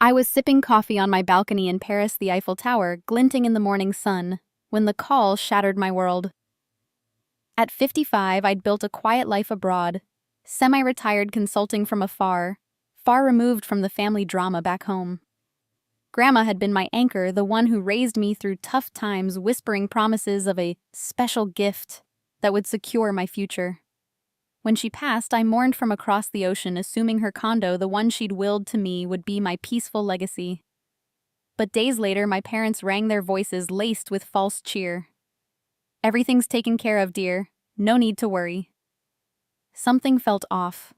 I was sipping coffee on my balcony in Paris, the Eiffel Tower, glinting in the morning sun, when the call shattered my world. At 55, I'd built a quiet life abroad, semi-retired consulting from afar, far removed from the family drama back home. Grandma had been my anchor, the one who raised me through tough times, whispering promises of a special gift that would secure my future. When she passed, I mourned from across the ocean, assuming her condo, the one she'd willed to me, would be my peaceful legacy. But days later, my parents rang their voices laced with false cheer. "Everything's taken care of, dear. No need to worry." Something felt off.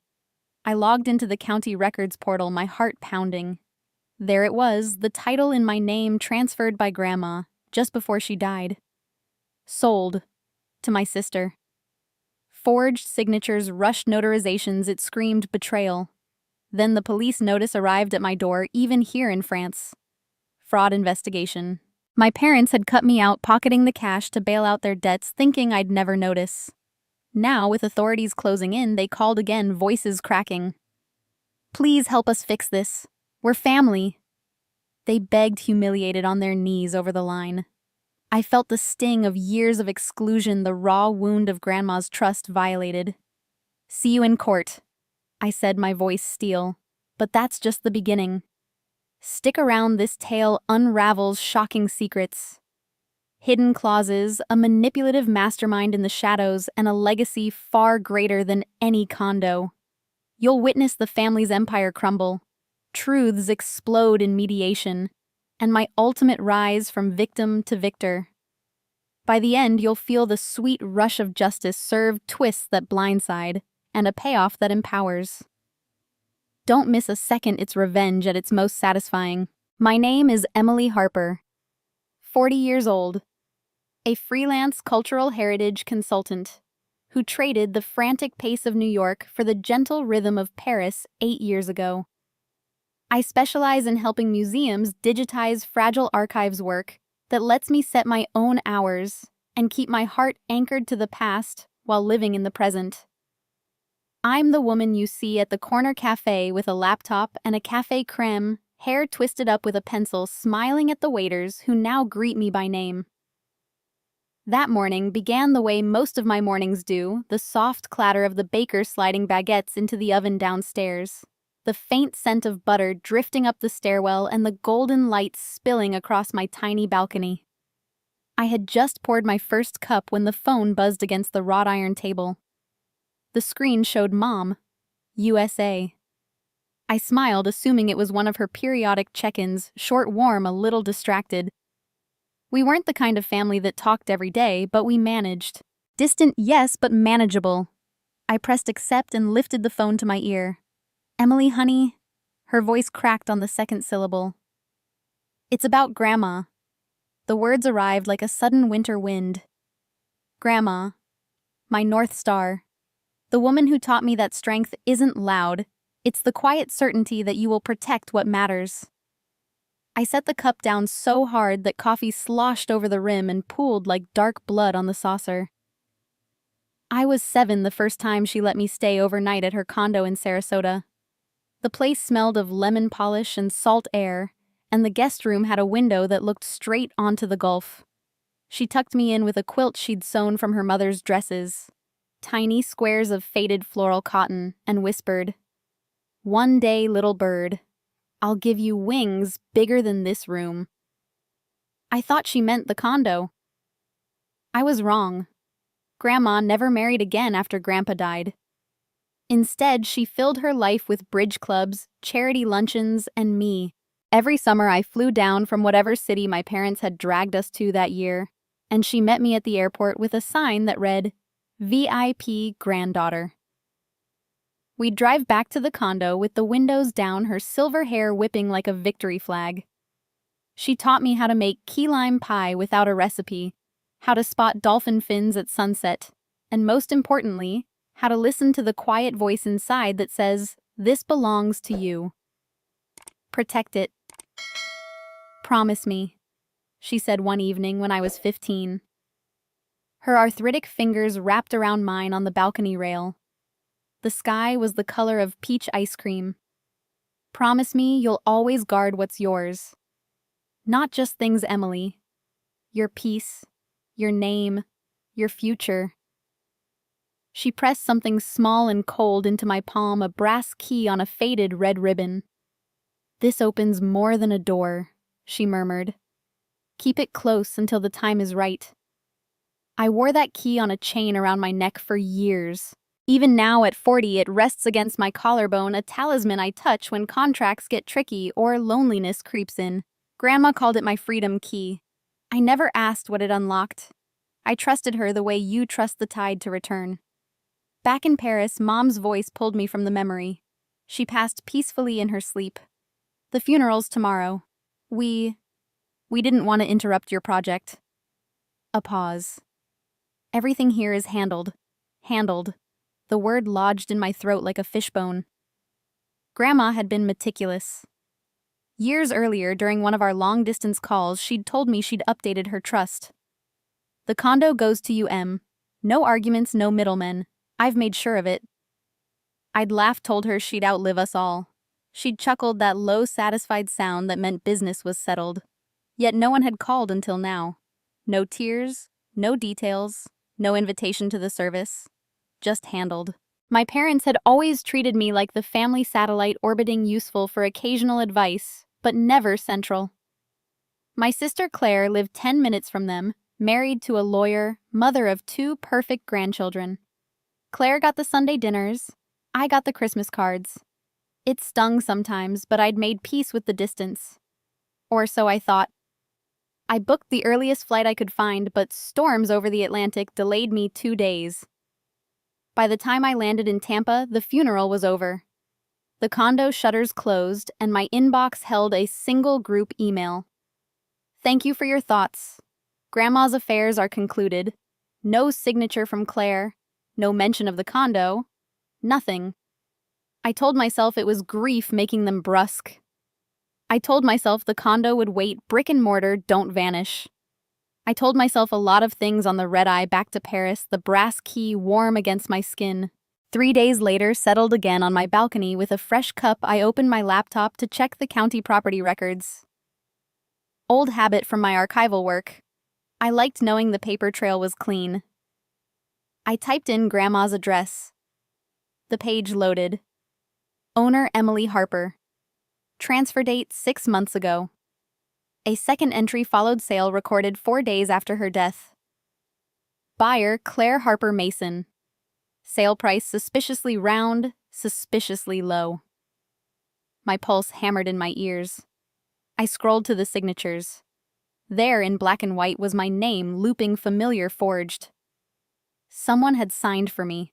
I logged into the county records portal, my heart pounding. There it was, the title in my name transferred by Grandma, just before she died. Sold. To my sister. Forged signatures, rushed notarizations, it screamed betrayal. Then the police notice arrived at my door, even here in France. Fraud investigation. My parents had cut me out, pocketing the cash to bail out their debts, thinking I'd never notice. Now, with authorities closing in, they called again, voices cracking. "Please help us fix this. We're family." They begged, humiliated, on their knees over the line. I felt the sting of years of exclusion, the raw wound of Grandma's trust violated. "See you in court," I said, my voice steel. But that's just the beginning. Stick around, this tale unravels shocking secrets. Hidden clauses, a manipulative mastermind in the shadows, and a legacy far greater than any condo. You'll witness the family's empire crumble, truths explode in mediation, and my ultimate rise from victim to victor. By the end, you'll feel the sweet rush of justice served, twists that blindside, and a payoff that empowers. Don't miss a second, it's revenge at its most satisfying. My name is Emily Harper, 40 years old, a freelance cultural heritage consultant who traded the frantic pace of New York for the gentle rhythm of Paris 8 years ago. I specialize in helping museums digitize fragile archives work that lets me set my own hours and keep my heart anchored to the past while living in the present. I'm the woman you see at the corner cafe with a laptop and a café crème, hair twisted up with a pencil, smiling at the waiters who now greet me by name. That morning began the way most of my mornings do, the soft clatter of the baker sliding baguettes into the oven downstairs, the faint scent of butter drifting up the stairwell, and the golden light spilling across my tiny balcony. I had just poured my first cup when the phone buzzed against the wrought iron table. The screen showed Mom, USA. I smiled, assuming it was one of her periodic check-ins, short, warm, a little distracted. We weren't the kind of family that talked every day, but we managed. Distant, yes, but manageable. I pressed accept and lifted the phone to my ear. "Emily, honey," her voice cracked on the second syllable. "It's about Grandma." The words arrived like a sudden winter wind. Grandma, my North Star. The woman who taught me that strength isn't loud, it's the quiet certainty that you will protect what matters. I set the cup down so hard that coffee sloshed over the rim and pooled like dark blood on the saucer. I was 7 the first time she let me stay overnight at her condo in Sarasota. The place smelled of lemon polish and salt air, and the guest room had a window that looked straight onto the Gulf. She tucked me in with a quilt she'd sewn from her mother's dresses, tiny squares of faded floral cotton, and whispered, "One day, little bird, I'll give you wings bigger than this room." I thought she meant the condo. I was wrong. Grandma never married again after Grandpa died. Instead, she filled her life with bridge clubs, charity luncheons, and me. Every summer I flew down from whatever city my parents had dragged us to that year, and she met me at the airport with a sign that read, "VIP Granddaughter." We'd drive back to the condo with the windows down, her silver hair whipping like a victory flag. She taught me how to make key lime pie without a recipe, how to spot dolphin fins at sunset, and most importantly, how to listen to the quiet voice inside that says, "This belongs to you. Protect it. Promise me," she said one evening when I was 15. Her arthritic fingers wrapped around mine on the balcony rail. The sky was the color of peach ice cream. Promise me you'll always guard what's yours. Not just things, Emily. Your peace, your name, your future. She pressed something small and cold into my palm, a brass key on a faded red ribbon. This opens more than a door, she murmured. Keep it close until the time is right. I wore that key on a chain around my neck for years. Even now at 40, it rests against my collarbone, a talisman I touch when contracts get tricky or loneliness creeps in. Grandma called it my freedom key. I never asked what it unlocked. I trusted her the way you trust the tide to return. Back in Paris, Mom's voice pulled me from the memory. She passed peacefully in her sleep. The funeral's tomorrow. We didn't want to interrupt your project. A pause. Everything here is handled. Handled. The word lodged in my throat like a fishbone. Grandma had been meticulous. Years earlier, during one of our long-distance calls, she'd told me she'd updated her trust. The condo goes to you, Em. No arguments, no middlemen. I've made sure of it. I'd laughed, told her she'd outlive us all. She'd chuckled, that low, satisfied sound that meant business was settled. Yet no one had called until now. No tears, no details, no invitation to the service. Just handled. My parents had always treated me like the family satellite orbiting, useful for occasional advice, but never central. My sister Claire lived 10 minutes from them, married to a lawyer, mother of 2 perfect grandchildren. Claire got the Sunday dinners, I got the Christmas cards. It stung sometimes, but I'd made peace with the distance. Or so I thought. I booked the earliest flight I could find, but storms over the Atlantic delayed me 2 days. By the time I landed in Tampa, the funeral was over. The condo shutters closed, and my inbox held a single group email. Thank you for your thoughts. Grandma's affairs are concluded. No signature from Claire. No mention of the condo. Nothing. I told myself it was grief making them brusque. I told myself the condo would wait, brick and mortar don't vanish. I told myself a lot of things on the red-eye back to Paris, the brass key warm against my skin. 3 days later, settled again on my balcony with a fresh cup, I opened my laptop to check the county property records. Old habit from my archival work. I liked knowing the paper trail was clean. I typed in Grandma's address. The page loaded. Owner Emily Harper. Transfer date 6 months ago. A second entry followed, sale recorded 4 days after her death. Buyer Claire Harper Mason. Sale price suspiciously round, suspiciously low. My pulse hammered in my ears. I scrolled to the signatures. There, in black and white, was my name, looping familiar, forged. Someone had signed for me.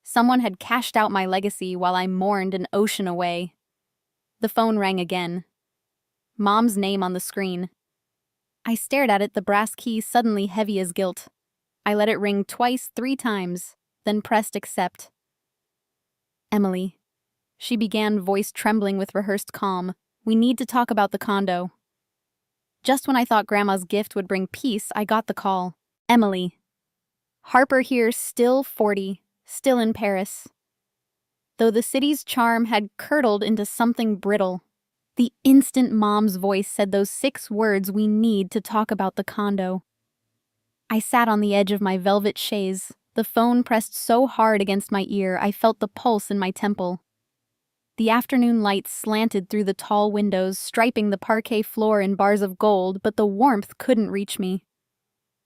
Someone had cashed out my legacy while I mourned an ocean away. The phone rang again. Mom's name on the screen. I stared at it, the brass key suddenly heavy as guilt. I let it ring twice, 3 times, then pressed accept. Emily. She began, voice trembling with rehearsed calm. We need to talk about the condo. Just when I thought Grandma's gift would bring peace, I got the call. Emily. Harper here, still 40, still in Paris. Though the city's charm had curdled into something brittle, the instant Mom's voice said those 6 words, we need to talk about the condo. I sat on the edge of my velvet chaise, the phone pressed so hard against my ear I felt the pulse in my temple. The afternoon light slanted through the tall windows, striping the parquet floor in bars of gold, but the warmth couldn't reach me.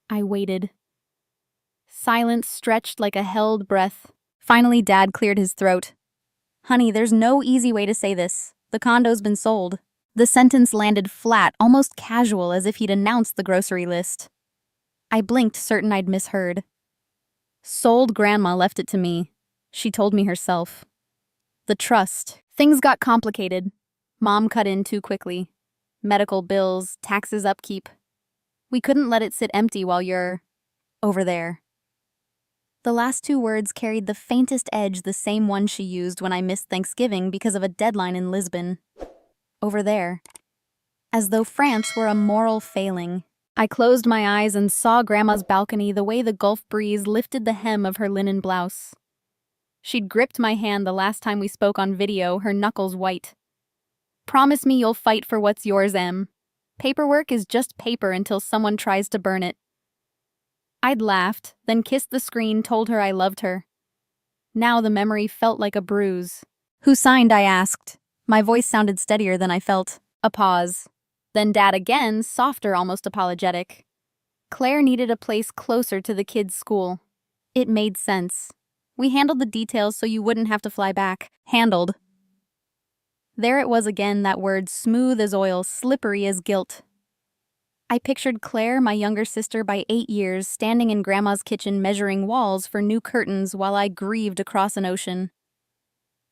I waited. Silence stretched like a held breath. Finally, Dad cleared his throat. Honey, there's no easy way to say this. The condo's been sold. The sentence landed flat, almost casual, as if he'd announced the grocery list. I blinked, certain I'd misheard. Sold. Grandma left it to me. She told me herself. The trust. Things got complicated. Mom cut in too quickly. Medical bills, taxes, upkeep. We couldn't let it sit empty while you're over there. The last 2 words carried the faintest edge, the same one she used when I missed Thanksgiving because of a deadline in Lisbon. Over there. As though France were a moral failing. I closed my eyes and saw Grandma's balcony, the way the Gulf breeze lifted the hem of her linen blouse. She'd gripped my hand the last time we spoke on video, her knuckles white. Promise me you'll fight for what's yours, Em. Paperwork is just paper until someone tries to burn it. I'd laughed, then kissed the screen, told her I loved her. Now the memory felt like a bruise. Who signed, I asked. My voice sounded steadier than I felt. A pause. Then Dad again, softer, almost apologetic. Claire needed a place closer to the kids' school. It made sense. We handled the details so you wouldn't have to fly back. Handled. There it was again, that word, smooth as oil, slippery as guilt. I pictured Claire, my younger sister by 8 years, standing in Grandma's kitchen measuring walls for new curtains while I grieved across an ocean.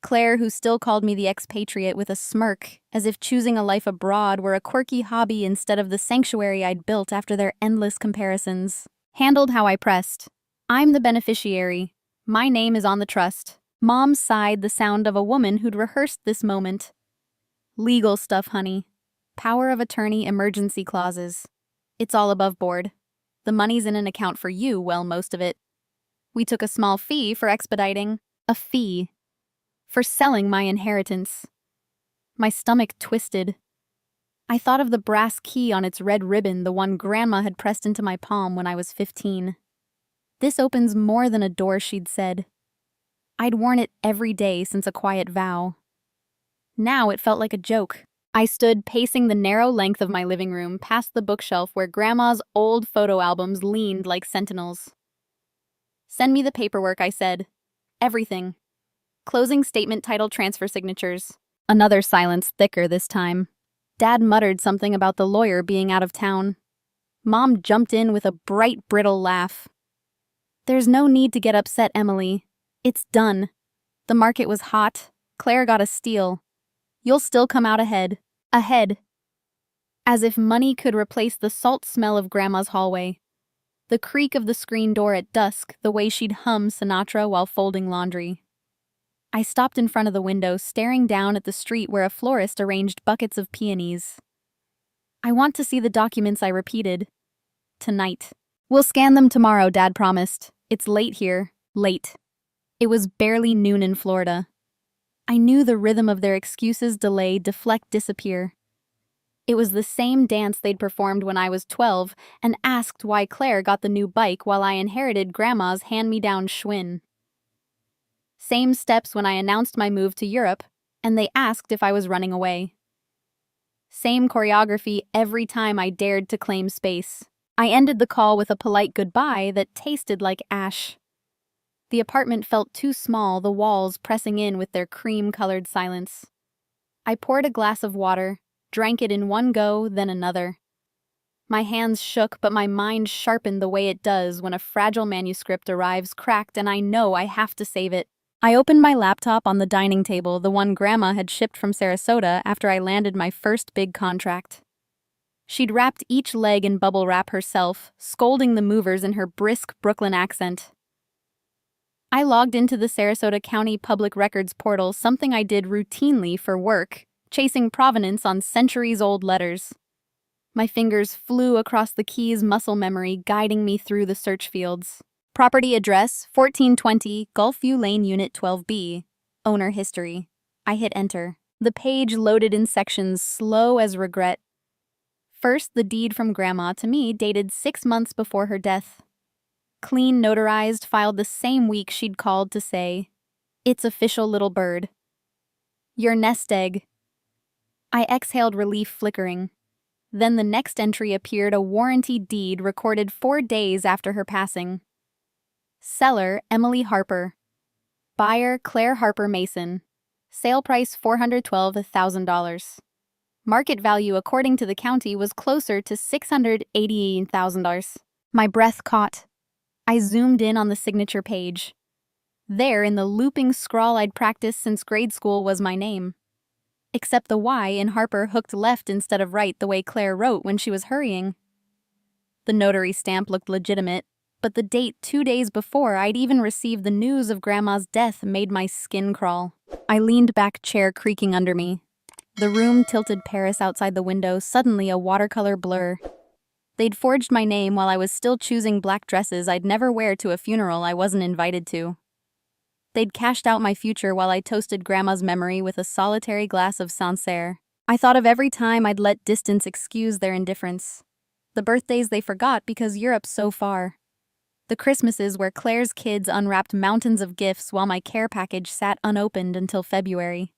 Claire, who still called me the expatriate with a smirk, as if choosing a life abroad were a quirky hobby instead of the sanctuary I'd built after their endless comparisons. Handled how I pressed. I'm the beneficiary. My name is on the trust. Mom sighed, the sound of a woman who'd rehearsed this moment. Legal stuff, honey. Power of attorney, emergency clauses. It's all above board. The money's in an account for you, well, most of it. We took a small fee for expediting. A fee. For selling my inheritance. My stomach twisted. I thought of the brass key on its red ribbon, the one Grandma had pressed into my palm when I was 15. This opens more than a door, she'd said. I'd worn it every day since a quiet vow. Now it felt like a joke. I stood pacing the narrow length of my living room past the bookshelf where Grandma's old photo albums leaned like sentinels. Send me the paperwork, I said. Everything. Closing statement, title, transfer signatures. Another silence, thicker this time. Dad muttered something about the lawyer being out of town. Mom jumped in with a bright, brittle laugh. There's no need to get upset, Emily. It's done. The market was hot. Claire got a steal. You'll still come out ahead. Ahead. As if money could replace the salt smell of Grandma's hallway. The creak of the screen door at dusk, the way she'd hum Sinatra while folding laundry. I stopped in front of the window, staring down at the street where a florist arranged buckets of peonies. I want to see the documents, I repeated. Tonight. We'll scan them tomorrow, Dad promised. It's late here. Late. It was barely noon in Florida. I knew the rhythm of their excuses, delay, deflect, disappear. It was the same dance they'd performed when I was 12 and asked why Claire got the new bike while I inherited Grandma's hand-me-down Schwinn. Same steps when I announced my move to Europe, and they asked if I was running away. Same choreography every time I dared to claim space. I ended the call with a polite goodbye that tasted like ash. The apartment felt too small, the walls pressing in with their cream-colored silence. I poured a glass of water, drank it in one go, then another. My hands shook, but my mind sharpened the way it does when a fragile manuscript arrives cracked and I know I have to save it. I opened my laptop on the dining table, the one Grandma had shipped from Sarasota after I landed my first big contract. She'd wrapped each leg in bubble wrap herself, scolding the movers in her brisk Brooklyn accent. I logged into the Sarasota County Public Records portal, something I did routinely for work, chasing provenance on centuries-old letters. My fingers flew across the key's muscle memory, guiding me through the search fields. Property address, 1420 Gulfview Lane, Unit 12B. Owner history. I hit enter. The page loaded in sections, slow as regret. First, the deed from Grandma to me dated 6 months before her death. Clean, notarized, filed the same week she'd called to say, "It's official, little bird. Your nest egg." I exhaled, relief flickering. Then the next entry appeared, a warranty deed recorded 4 days after her passing. Seller, Emily Harper. Buyer, Claire Harper Mason. Sale price, $412,000. Market value, according to the county, was closer to $680,000. My breath caught. I zoomed in on the signature page. There, in the looping scrawl I'd practiced since grade school, was my name. Except the Y in Harper hooked left instead of right, the way Claire wrote when she was hurrying. The notary stamp looked legitimate, but the date 2 days before I'd even received the news of Grandma's death made my skin crawl. I leaned back, chair creaking under me. The room tilted Paris outside the window, suddenly a watercolor blur. They'd forged my name while I was still choosing black dresses I'd never wear to a funeral I wasn't invited to. They'd cashed out my future while I toasted Grandma's memory with a solitary glass of Sancerre. I thought of every time I'd let distance excuse their indifference. The birthdays they forgot because Europe's so far. The Christmases where Claire's kids unwrapped mountains of gifts while my care package sat unopened until February.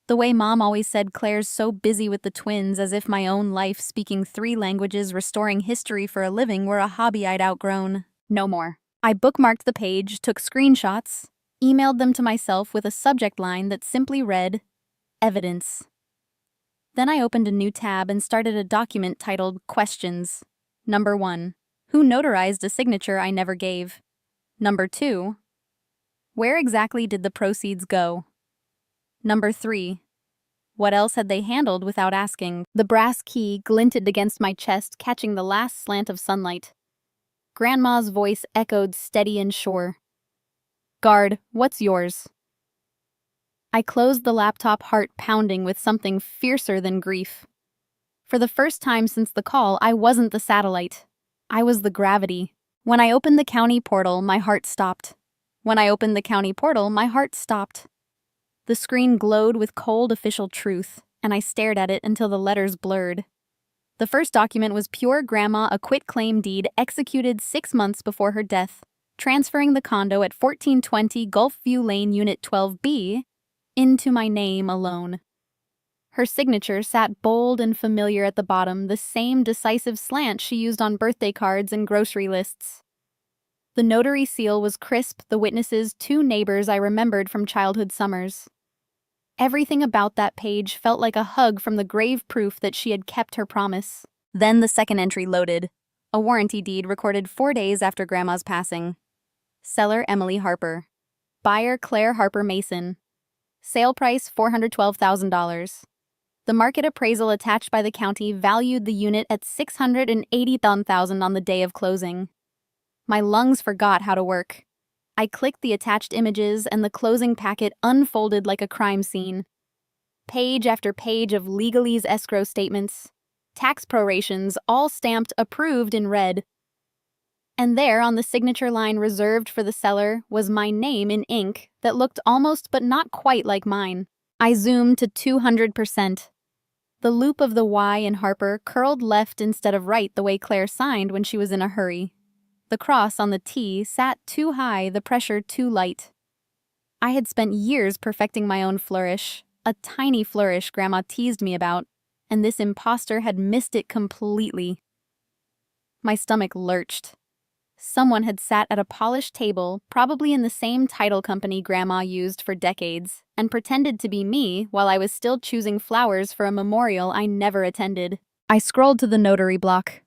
The way Mom always said Claire's so busy with the twins, as if my own life speaking 3 languages restoring history for a living were a hobby I'd outgrown. No more. I bookmarked the page, took screenshots, emailed them to myself with a subject line that simply read, "Evidence." Then I opened a new tab and started a document titled Questions. Number 1. Who notarized a signature I never gave? Number 2. Where exactly did the proceeds go? Number 3. What else had they handled without asking? The brass key glinted against my chest, catching the last slant of sunlight. Grandma's voice echoed steady and sure. "Guard, what's yours?" I closed the laptop, heart pounding with something fiercer than grief. For the first time since the call, I wasn't the satellite. I was the gravity. When I opened the county portal, my heart stopped. When I opened the county portal, my heart stopped. The screen glowed with cold official truth, and I stared at it until the letters blurred. The first document was pure Grandma, a quitclaim deed executed 6 months before her death, transferring the condo at 1420 Gulfview Lane, Unit 12B, into my name alone. Her signature sat bold and familiar at the bottom, the same decisive slant she used on birthday cards and grocery lists. The notary seal was crisp, the witnesses 2 neighbors I remembered from childhood summers. Everything about that page felt like a hug from the grave proof that she had kept her promise. Then the second entry loaded, a warranty deed recorded 4 days after Grandma's passing. Seller Emily Harper. Buyer Claire Harper Mason. Sale price $412,000. The market appraisal attached by the county valued the unit at $680,000 on the day of closing. My lungs forgot how to work. I clicked the attached images and the closing packet unfolded like a crime scene. Page after page of legalese escrow statements, tax prorations, all stamped approved in red. And there, on the signature line reserved for the seller, was my name in ink that looked almost but not quite like mine. I zoomed to 200%. The loop of the Y in Harper curled left instead of right the way Claire signed when she was in a hurry. The cross on the T sat too high, the pressure too light. I had spent years perfecting my own flourish, a tiny flourish Grandma teased me about, and this imposter had missed it completely. My stomach lurched. Someone had sat at a polished table, probably in the same title company Grandma used for decades, and pretended to be me while I was still choosing flowers for a memorial I never attended. I scrolled to the notary block.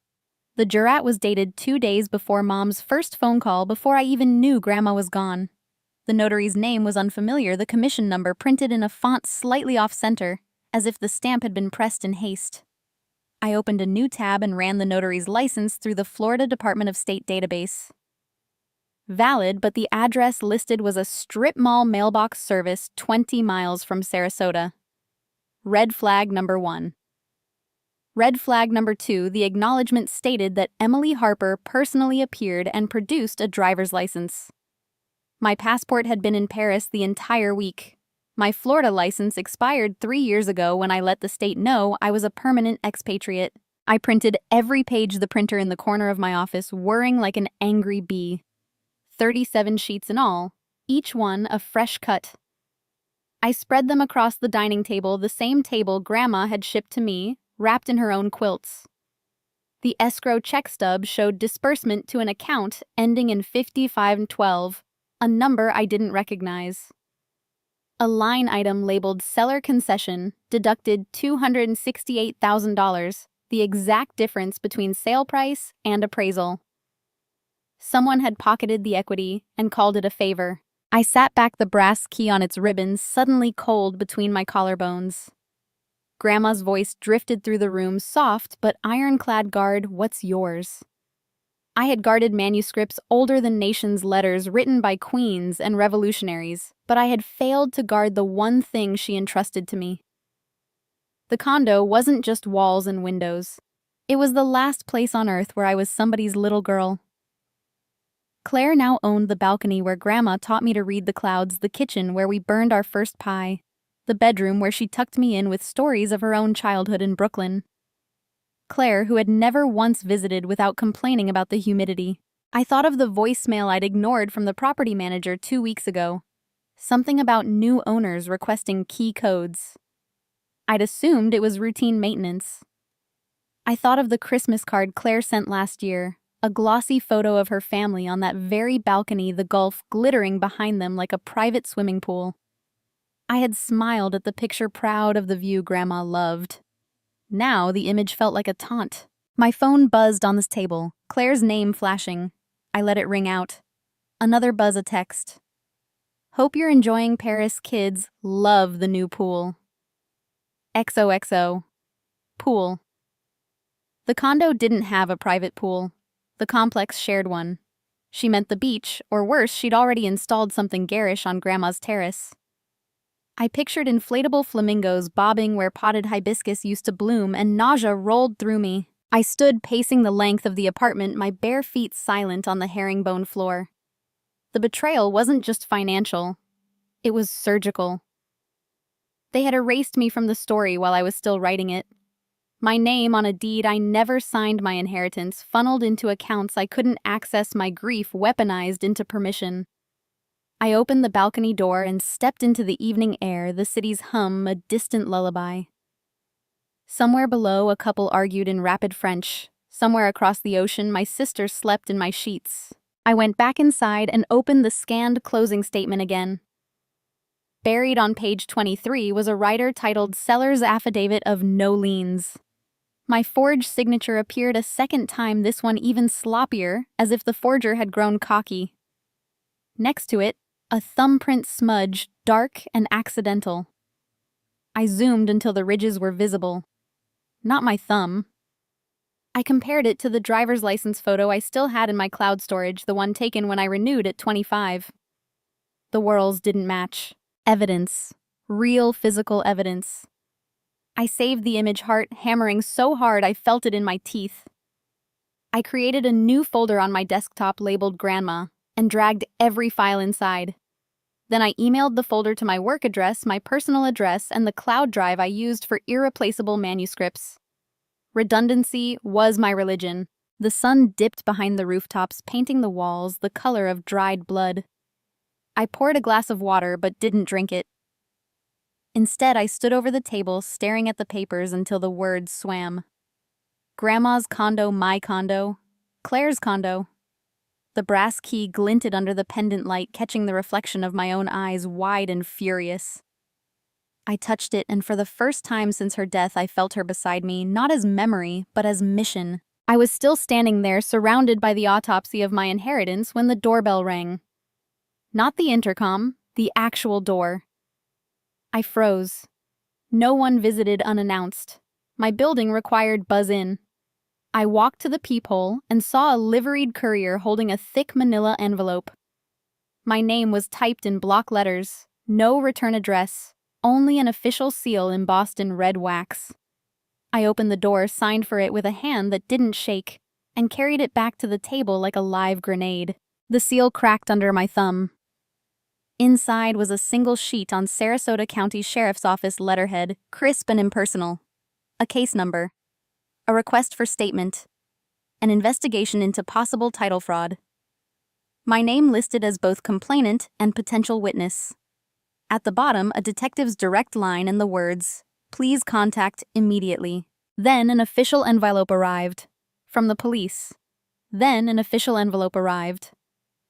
The jurat was dated 2 days before Mom's first phone call, before I even knew Grandma was gone. The notary's name was unfamiliar, the commission number printed in a font slightly off-center, as if the stamp had been pressed in haste. I opened a new tab and ran the notary's license through the Florida Department of State database. Valid, but the address listed was a strip mall mailbox service 20 miles from Sarasota. Red flag number 1. Red flag number 2, the acknowledgement stated that Emily Harper personally appeared and produced a driver's license. My passport had been in Paris the entire week. My Florida license expired 3 years ago when I let the state know I was a permanent expatriate. I printed every page the printer in the corner of my office, whirring like an angry bee. 37 sheets in all, each one a fresh cut. I spread them across the dining table, the same table Grandma had shipped to me, wrapped in her own quilts. The escrow check stub showed disbursement to an account ending in 5512, a number I didn't recognize. A line item labeled Seller Concession deducted $268,000, the exact difference between sale price and appraisal. Someone had pocketed the equity and called it a favor. I sat back, the brass key on its ribbons suddenly cold between my collarbones. Grandma's voice drifted through the room, soft but ironclad. Guard, what's yours? I had guarded manuscripts older than nations' letters written by queens and revolutionaries, but I had failed to guard the one thing she entrusted to me. The condo wasn't just walls and windows. It was the last place on earth where I was somebody's little girl. Claire now owned the balcony where Grandma taught me to read the clouds, the kitchen where we burned our first pie, the bedroom where she tucked me in with stories of her own childhood in Brooklyn. Claire, who had never once visited without complaining about the humidity. I thought of the voicemail I'd ignored from the property manager 2 weeks ago. Something about new owners requesting key codes. I'd assumed it was routine maintenance. I thought of the Christmas card Claire sent last year, a glossy photo of her family on that very balcony, the Gulf glittering behind them like a private swimming pool. I had smiled at the picture, proud of the view Grandma loved. Now the image felt like a taunt. My phone buzzed on this table, Claire's name flashing. I let it ring out. Another buzz, a text. Hope you're enjoying Paris, kids. Love the new pool. XOXO. Pool. The condo didn't have a private pool. The complex shared one. She meant the beach, or worse, she'd already installed something garish on Grandma's terrace. I pictured inflatable flamingos bobbing where potted hibiscus used to bloom, and nausea rolled through me. I stood pacing the length of the apartment, my bare feet silent on the herringbone floor. The betrayal wasn't just financial. It was surgical. They had erased me from the story while I was still writing it. My name on a deed I never signed, my inheritance funneled into accounts I couldn't access, my grief weaponized into permission. I opened the balcony door and stepped into the evening air, the city's hum, a distant lullaby. Somewhere below, a couple argued in rapid French. Somewhere across the ocean, my sister slept in my sheets. I went back inside and opened the scanned closing statement again. Buried on page 23 was a writer titled Seller's Affidavit of No Liens. My forged signature appeared a second time, this one even sloppier, as if the forger had grown cocky. Next to it, a thumbprint smudge, dark and accidental. I zoomed until the ridges were visible. Not my thumb. I compared it to the driver's license photo I still had in my cloud storage, the one taken when I renewed at 25. The whorls didn't match. Evidence. Real physical evidence. I saved the image, heart hammering so hard I felt it in my teeth. I created a new folder on my desktop labeled Grandma and dragged every file inside. Then I emailed the folder to my work address, my personal address, and the cloud drive I used for irreplaceable manuscripts. Redundancy was my religion. The sun dipped behind the rooftops, painting the walls the color of dried blood. I poured a glass of water but didn't drink it. Instead, I stood over the table, staring at the papers until the words swam. Grandma's condo, my condo, Claire's condo. The brass key glinted under the pendant light, catching the reflection of my own eyes, wide and furious. I touched it, and for the first time since her death, I felt her beside me, not as memory, but as mission. I was still standing there, surrounded by the autopsy of my inheritance, when the doorbell rang. Not the intercom, the actual door. I froze. No one visited unannounced. My building required buzz-in. I walked to the peephole and saw a liveried courier holding a thick manila envelope. My name was typed in block letters, no return address, only an official seal embossed in red wax. I opened the door, signed for it with a hand that didn't shake, and carried it back to the table like a live grenade. The seal cracked under my thumb. Inside was a single sheet on Sarasota County Sheriff's Office letterhead, crisp and impersonal. A case number. A request for statement. An investigation into possible title fraud. My name listed as both complainant and potential witness. At the bottom, a detective's direct line and the words, "Please contact immediately." Then an official envelope arrived. From the police. Then an official envelope arrived.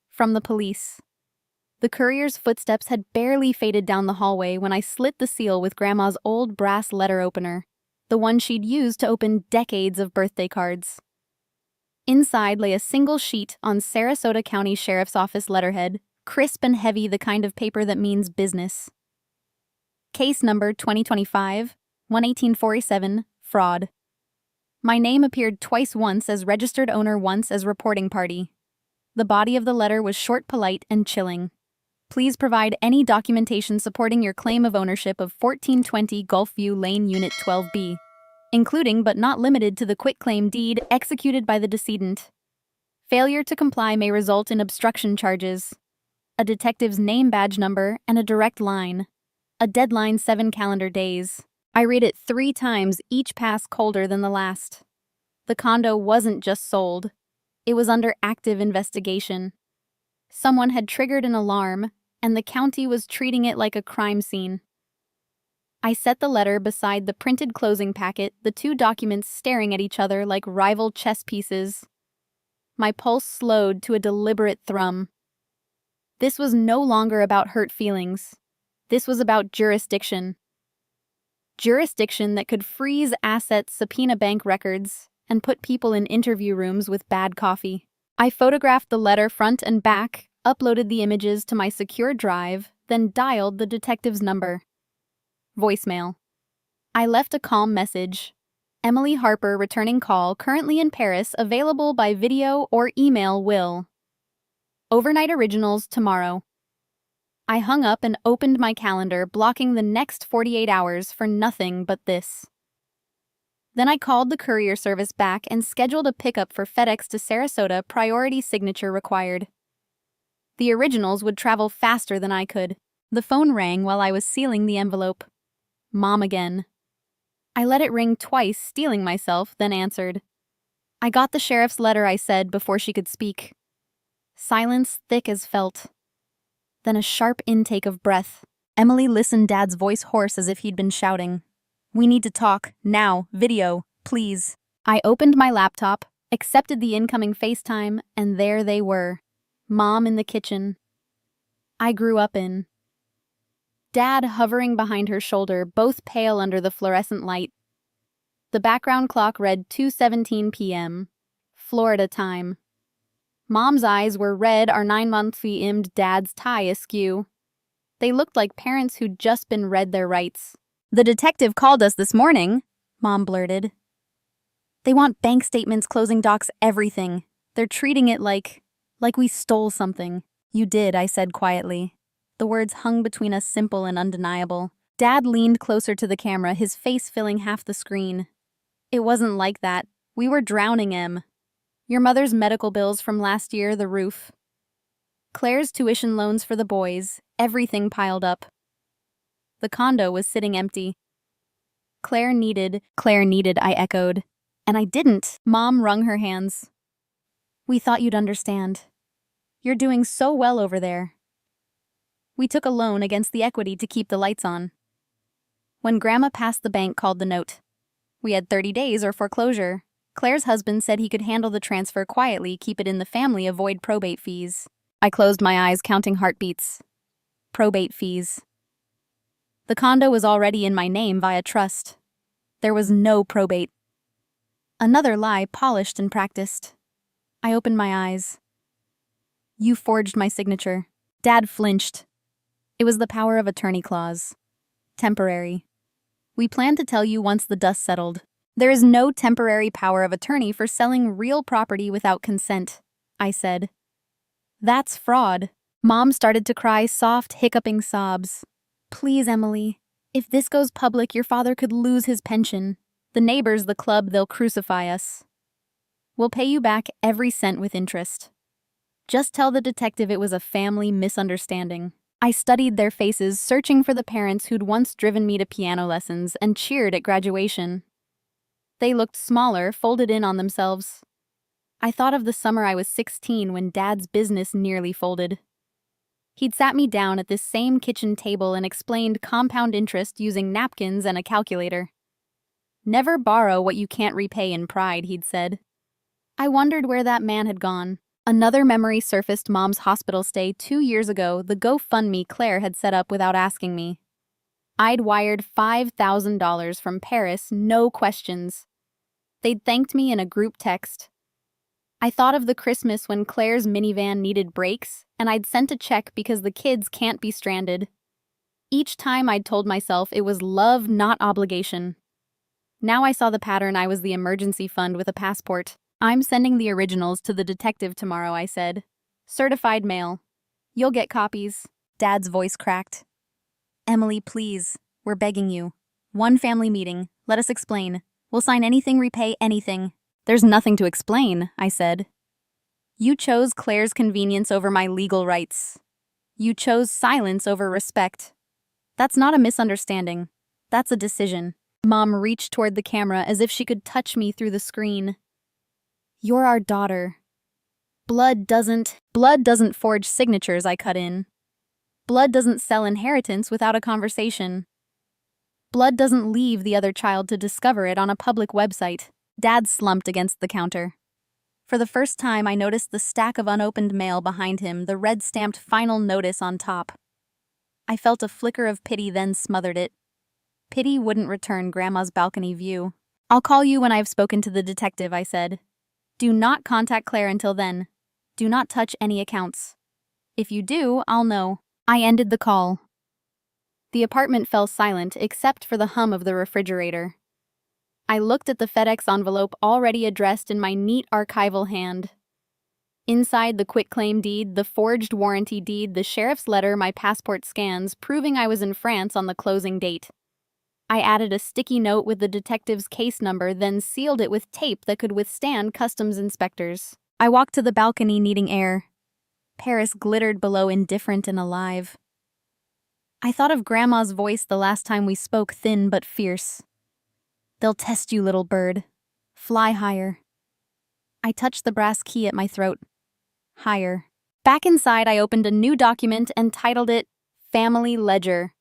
From the police. The courier's footsteps had barely faded down the hallway when I slit the seal with Grandma's old brass letter opener, the one she'd used to open decades of birthday cards. Inside lay a single sheet on Sarasota County Sheriff's Office letterhead, crisp and heavy, the kind of paper that means business. Case number 2025-11847, fraud. My name appeared twice, once as registered owner, once as reporting party. The body of the letter was short, polite, and chilling. Please provide any documentation supporting your claim of ownership of 1420 Gulfview Lane Unit 12B, including but not limited to the quitclaim deed executed by the decedent. Failure to comply may result in obstruction charges. A detective's name, badge number, and a direct line. A deadline 7 calendar days. I read it 3 times, each pass colder than the last. The condo wasn't just sold. It was under active investigation. Someone had triggered an alarm, and the county was treating it like a crime scene. I set the letter beside the printed closing packet, the 2 documents staring at each other like rival chess pieces. My pulse slowed to a deliberate thrum. This was no longer about hurt feelings. This was about jurisdiction. Jurisdiction that could freeze assets, subpoena bank records, and put people in interview rooms with bad coffee. I photographed the letter front and back, uploaded the images to my secure drive, then dialed the detective's number. Voicemail. I left a calm message. Emily Harper returning call, currently in Paris, available by video or email will. Overnight originals tomorrow. I hung up and opened my calendar, blocking the next 48 hours for nothing but this. Then I called the courier service back and scheduled a pickup for FedEx to Sarasota, priority signature required. The originals would travel faster than I could. The phone rang while I was sealing the envelope. Mom again. I let it ring twice, steeling myself, then answered. I got the sheriff's letter, I said before she could speak. Silence thick as felt. Then a sharp intake of breath. Emily listened, Dad's voice hoarse as if he'd been shouting. We need to talk, now, video, please. I opened my laptop, accepted the incoming FaceTime, and there they were. Mom in the kitchen. I grew up in. Dad hovering behind her shoulder, both pale under the fluorescent light. The background clock read 2:17 p.m. Florida time. Mom's eyes were red, our 9-monthly immed Dad's tie askew. They looked like parents who'd just been read their rights. The detective called us this morning, Mom blurted. They want bank statements, closing docs, everything. They're treating it like we stole something. You did, I said quietly. The words hung between us, simple and undeniable. Dad leaned closer to the camera, his face filling half the screen. It wasn't like that. We were drowning Em. Your mother's medical bills from last year, the roof. Claire's tuition loans for the boys, everything piled up. The condo was sitting empty. Claire needed, I echoed. And I didn't. Mom wrung her hands. We thought you'd understand. You're doing so well over there. We took a loan against the equity to keep the lights on. When Grandma passed, the bank called the note. We had 30 days or foreclosure. Claire's husband said he could handle the transfer quietly, keep it in the family, avoid probate fees. I closed my eyes, counting heartbeats. Probate fees. The condo was already in my name via trust. There was no probate. Another lie polished and practiced. I opened my eyes. You forged my signature. Dad flinched. It was the power of attorney clause. Temporary. We planned to tell you once the dust settled. There is no temporary power of attorney for selling real property without consent, I said. That's fraud. Mom started to cry, soft, hiccuping sobs. Please, Emily. If this goes public, your father could lose his pension. The neighbors, the club, they'll crucify us. We'll pay you back every cent with interest. Just tell the detective it was a family misunderstanding. I studied their faces, searching for the parents who'd once driven me to piano lessons and cheered at graduation. They looked smaller, folded in on themselves. I thought of the summer I was 16 when Dad's business nearly folded. He'd sat me down at this same kitchen table and explained compound interest using napkins and a calculator. Never borrow what you can't repay in pride, he'd said. I wondered where that man had gone. Another memory surfaced, Mom's hospital stay 2 years ago, the GoFundMe Claire had set up without asking me. I'd wired $5,000 from Paris, no questions. They'd thanked me in a group text. I thought of the Christmas when Claire's minivan needed brakes, and I'd sent a check because the kids can't be stranded. Each time I'd told myself it was love, not obligation. Now I saw the pattern. I was the emergency fund with a passport. I'm sending the originals to the detective tomorrow, I said. Certified mail. You'll get copies. Dad's voice cracked. Emily, please. We're begging you. One family meeting. Let us explain. We'll sign anything, repay anything. There's nothing to explain, I said. You chose Claire's convenience over my legal rights. You chose silence over respect. That's not a misunderstanding. That's a decision. Mom reached toward the camera as if she could touch me through the screen. You're our daughter. Blood doesn't forge signatures, I cut in. Blood doesn't sell inheritance without a conversation. Blood doesn't leave the other child to discover it on a public website. Dad slumped against the counter. For the first time, I noticed the stack of unopened mail behind him, the red-stamped final notice on top. I felt a flicker of pity, then smothered it. Pity wouldn't return Grandma's balcony view. I'll call you when I've spoken to the detective, I said. Do not contact Claire until then. Do not touch any accounts. If you do, I'll know. I ended the call. The apartment fell silent except for the hum of the refrigerator. I looked at the FedEx envelope already addressed in my neat archival hand. Inside the quitclaim deed, the forged warranty deed, the sheriff's letter, my passport scans, proving I was in France on the closing date. I added a sticky note with the detective's case number, then sealed it with tape that could withstand customs inspectors. I walked to the balcony needing air. Paris glittered below, indifferent and alive. I thought of Grandma's voice the last time we spoke, thin but fierce. They'll test you, little bird. Fly higher. I touched the brass key at my throat. Higher. Back inside, I opened a new document and titled it Family Ledger.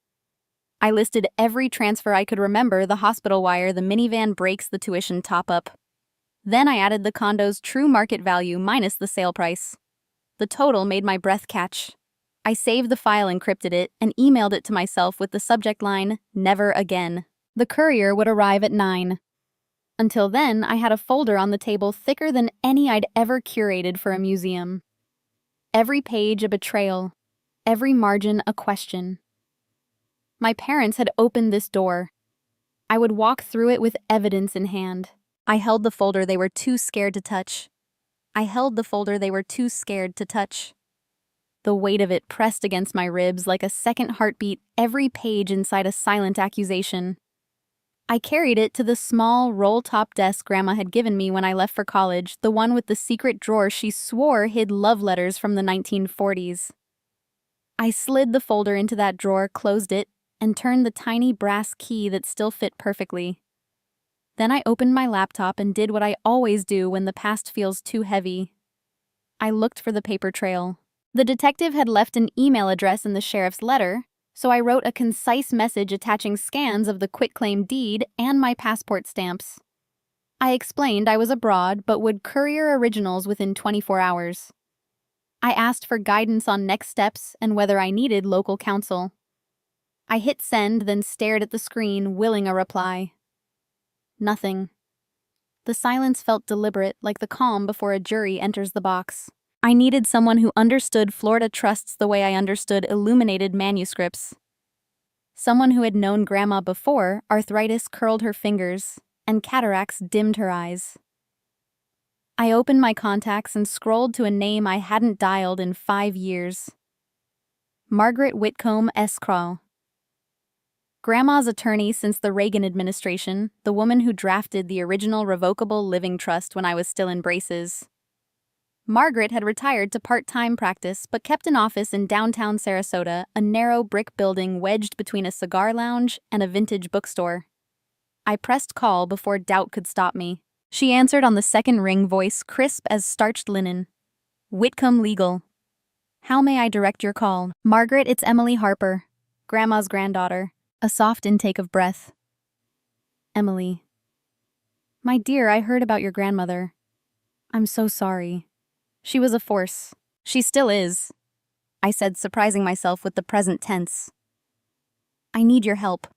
I listed every transfer I could remember, the hospital wire, the minivan brakes, the tuition top-up. Then I added the condo's true market value minus the sale price. The total made my breath catch. I saved the file, encrypted it, and emailed it to myself with the subject line, Never Again. The courier would arrive at 9. Until then, I had a folder on the table thicker than any I'd ever curated for a museum. Every page a betrayal, every margin a question. My parents had opened this door. I would walk through it with evidence in hand. I held the folder they were too scared to touch. The weight of it pressed against my ribs like a second heartbeat, every page inside a silent accusation. I carried it to the small, roll-top desk Grandma had given me when I left for college, the one with the secret drawer she swore hid love letters from the 1940s. I slid the folder into that drawer, closed it, and turned the tiny brass key that still fit perfectly. Then I opened my laptop and did what I always do when the past feels too heavy. I looked for the paper trail. The detective had left an email address in the sheriff's letter, so I wrote a concise message attaching scans of the quitclaim deed and my passport stamps. I explained I was abroad but would courier originals within 24 hours. I asked for guidance on next steps and whether I needed local counsel. I hit send, then stared at the screen, willing a reply. Nothing. The silence felt deliberate, like the calm before a jury enters the box. I needed someone who understood Florida trusts the way I understood illuminated manuscripts. Someone who had known Grandma before arthritis curled her fingers and cataracts dimmed her eyes. I opened my contacts and scrolled to a name I hadn't dialed in 5 years. Margaret Whitcomb Escrow. Grandma's attorney since the Reagan administration, the woman who drafted the original revocable living trust when I was still in braces. Margaret had retired to part-time practice but kept an office in downtown Sarasota, a narrow brick building wedged between a cigar lounge and a vintage bookstore. I pressed call before doubt could stop me. She answered on the second ring, voice crisp as starched linen. Whitcomb Legal. How may I direct your call? Margaret, it's Emily Harper, Grandma's granddaughter. A soft intake of breath. Emily. My dear, I heard about your grandmother. I'm so sorry. She was a force. She still is, I said, surprising myself with the present tense. I need your help.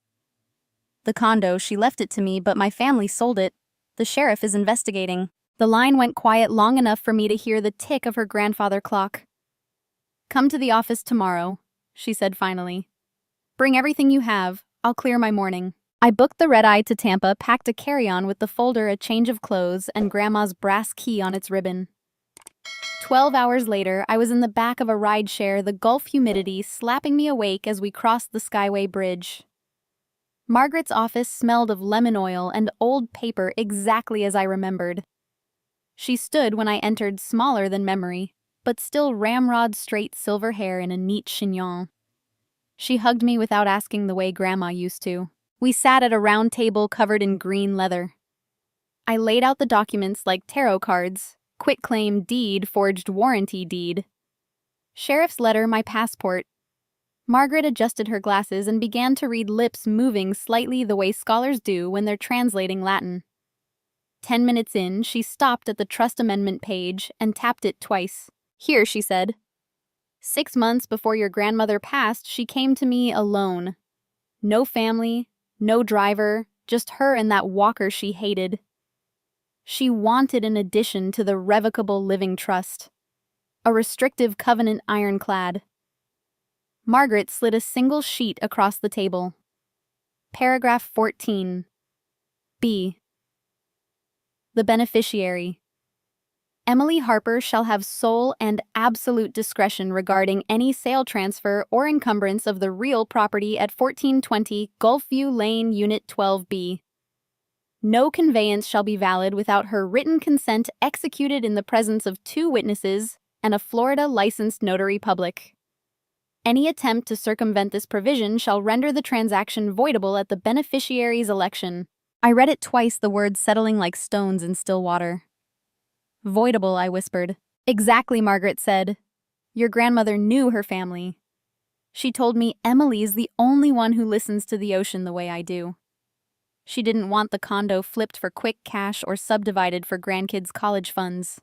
The condo, she left it to me, but my family sold it. The sheriff is investigating. The line went quiet long enough for me to hear the tick of her grandfather clock. Come to the office tomorrow, she said finally. Bring everything you have. I'll clear my morning. I booked the red-eye to Tampa, packed a carry-on with the folder, a change of clothes, and Grandma's brass key on its ribbon. 12 hours later, I was in the back of a rideshare, the Gulf humidity slapping me awake as we crossed the Skyway Bridge. Margaret's office smelled of lemon oil and old paper exactly as I remembered. She stood when I entered, smaller than memory, but still ramrod straight silver hair in a neat chignon. She hugged me without asking the way Grandma used to. We sat at a round table covered in green leather. I laid out the documents like tarot cards, quitclaim deed, forged warranty deed. Sheriff's letter, my passport. Margaret adjusted her glasses and began to read, lips moving slightly the way scholars do when they're translating Latin. 10 minutes in, she stopped at the trust amendment page and tapped it twice. Here, she said. 6 months before your grandmother passed, she came to me alone. No family, no driver, just her and that walker she hated. She wanted an addition to the revocable living trust. A restrictive covenant ironclad. Margaret slid a single sheet across the table. Paragraph 14. B. The beneficiary. Emily Harper shall have sole and absolute discretion regarding any sale, transfer, or encumbrance of the real property at 1420 Gulfview Lane, Unit 12B. No conveyance shall be valid without her written consent executed in the presence of 2 witnesses and a Florida licensed notary public. Any attempt to circumvent this provision shall render the transaction voidable at the beneficiary's election. I read it twice, the words settling like stones in still water. Voidable, I whispered. Exactly, Margaret said. Your grandmother knew her family. She told me Emily's the only one who listens to the ocean the way I do. She didn't want the condo flipped for quick cash or subdivided for grandkids' college funds.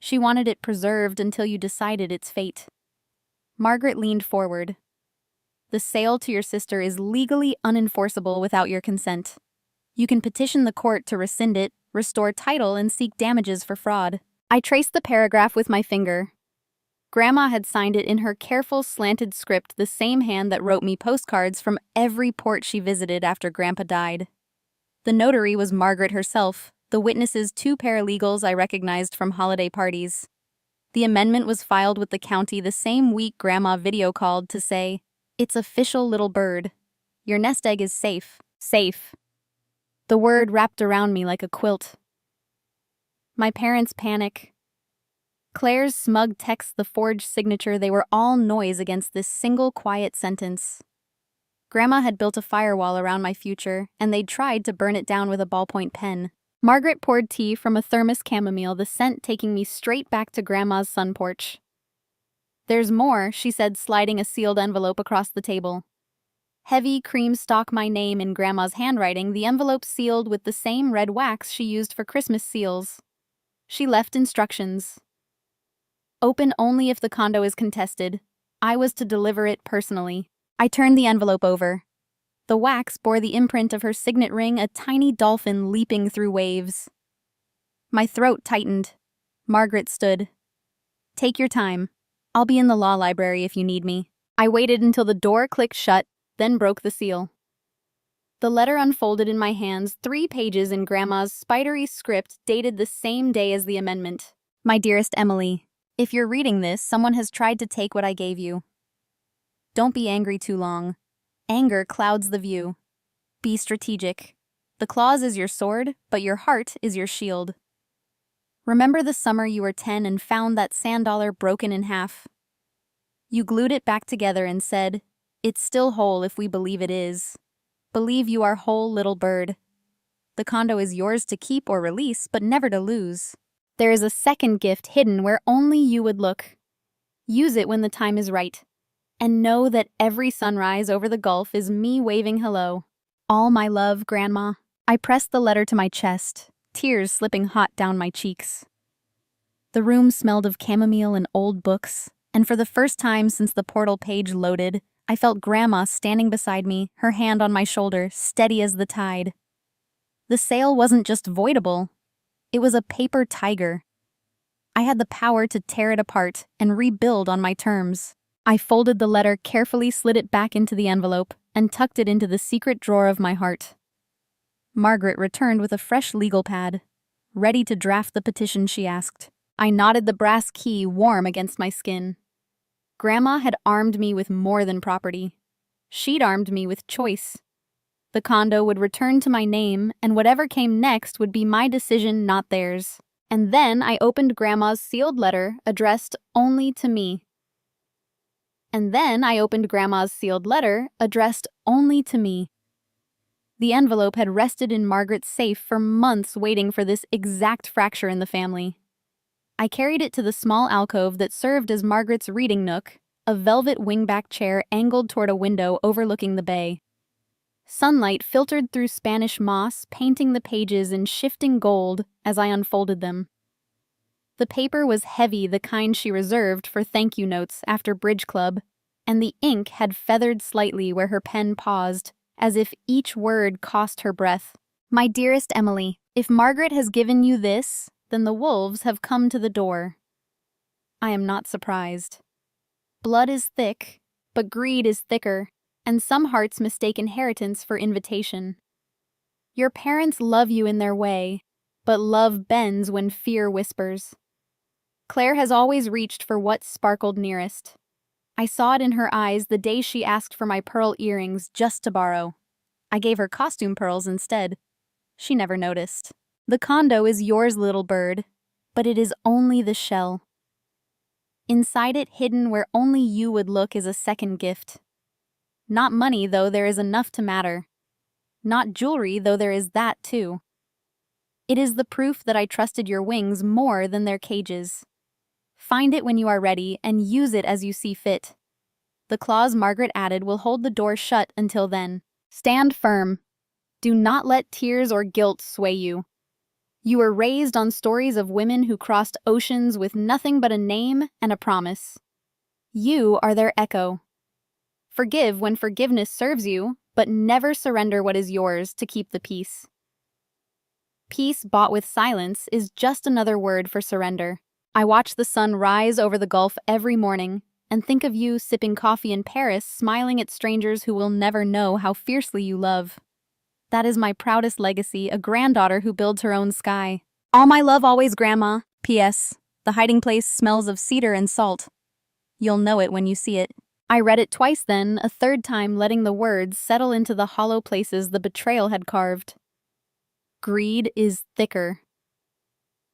She wanted it preserved until you decided its fate. Margaret leaned forward. The sale to your sister is legally unenforceable without your consent. You can petition the court to rescind it, restore title, and seek damages for fraud. I traced the paragraph with my finger. Grandma had signed it in her careful, slanted script, the same hand that wrote me postcards from every port she visited after Grandpa died. The notary was Margaret herself, the witnesses 2 paralegals I recognized from holiday parties. The amendment was filed with the county the same week Grandma video called to say, "It's official, little bird. Your nest egg is safe. Safe." The word wrapped around me like a quilt. My parents' panic. Claire's smug text, the forged signature, they were all noise against this single quiet sentence. Grandma had built a firewall around my future, and they'd tried to burn it down with a ballpoint pen. Margaret poured tea from a thermos chamomile, the scent taking me straight back to Grandma's sun porch. There's more, she said, sliding a sealed envelope across the table. Heavy cream stock, my name in Grandma's handwriting, the envelope sealed with the same red wax she used for Christmas seals. She left instructions. Open only if the condo is contested. I was to deliver it personally. I turned the envelope over. The wax bore the imprint of her signet ring, a tiny dolphin leaping through waves. My throat tightened. Margaret stood. Take your time. I'll be in the law library if you need me. I waited until the door clicked shut, then broke the seal. The letter unfolded in my hands, 3 pages in Grandma's spidery script dated the same day as the amendment. My dearest Emily, if you're reading this, someone has tried to take what I gave you. Don't be angry too long. Anger clouds the view. Be strategic. The claws is your sword, but your heart is your shield. Remember the summer you were 10 and found that sand dollar broken in half? You glued it back together and said, "It's still whole if we believe it is. Believe you are whole, little bird." The condo is yours to keep or release, but never to lose. There is a second gift hidden where only you would look. Use it when the time is right. And know that every sunrise over the Gulf is me waving hello. All my love, Grandma. I pressed the letter to my chest, tears slipping hot down my cheeks. The room smelled of chamomile and old books, and for the first time since the portal page loaded, I felt Grandma standing beside me, her hand on my shoulder, steady as the tide. The sale wasn't just voidable. It was a paper tiger. I had the power to tear it apart and rebuild on my terms. I folded the letter carefully, slid it back into the envelope, and tucked it into the secret drawer of my heart. Margaret returned with a fresh legal pad. Ready to draft the petition, she asked. I nodded, the brass key warm against my skin. Grandma had armed me with more than property. She'd armed me with choice. The condo would return to my name, and whatever came next would be my decision, not theirs. And then I opened Grandma's sealed letter, addressed only to me. And then I opened Grandma's sealed letter, addressed only to me. The envelope had rested in Margaret's safe for months, waiting for this exact fracture in the family. I carried it to the small alcove that served as Margaret's reading nook, a velvet wingback chair angled toward a window overlooking the bay. Sunlight filtered through Spanish moss, painting the pages in shifting gold as I unfolded them. The paper was heavy, the kind she reserved for thank you notes after bridge club, and the ink had feathered slightly where her pen paused, as if each word cost her breath. My dearest Emily, if Margaret has given you this, then the wolves have come to the door. I am not surprised. Blood is thick, but greed is thicker, and some hearts mistake inheritance for invitation. Your parents love you in their way, but love bends when fear whispers. Claire has always reached for what sparkled nearest. I saw it in her eyes the day she asked for my pearl earrings just to borrow. I gave her costume pearls instead. She never noticed. The condo is yours, little bird, but it is only the shell. Inside it, hidden where only you would look, is a second gift. Not money, though there is enough to matter. Not jewelry, though there is that too. It is the proof that I trusted your wings more than their cages. Find it when you are ready and use it as you see fit. The clause Margaret added will hold the door shut until then. Stand firm. Do not let tears or guilt sway you. You were raised on stories of women who crossed oceans with nothing but a name and a promise. You are their echo. Forgive when forgiveness serves you, but never surrender what is yours to keep the peace. Peace bought with silence is just another word for surrender. I watch the sun rise over the Gulf every morning and think of you sipping coffee in Paris, smiling at strangers who will never know how fiercely you love. That is my proudest legacy, a granddaughter who builds her own sky. All my love always, Grandma. P.S. The hiding place smells of cedar and salt. You'll know it when you see it. I read it twice then, a third time letting the words settle into the hollow places the betrayal had carved. Greed is thicker.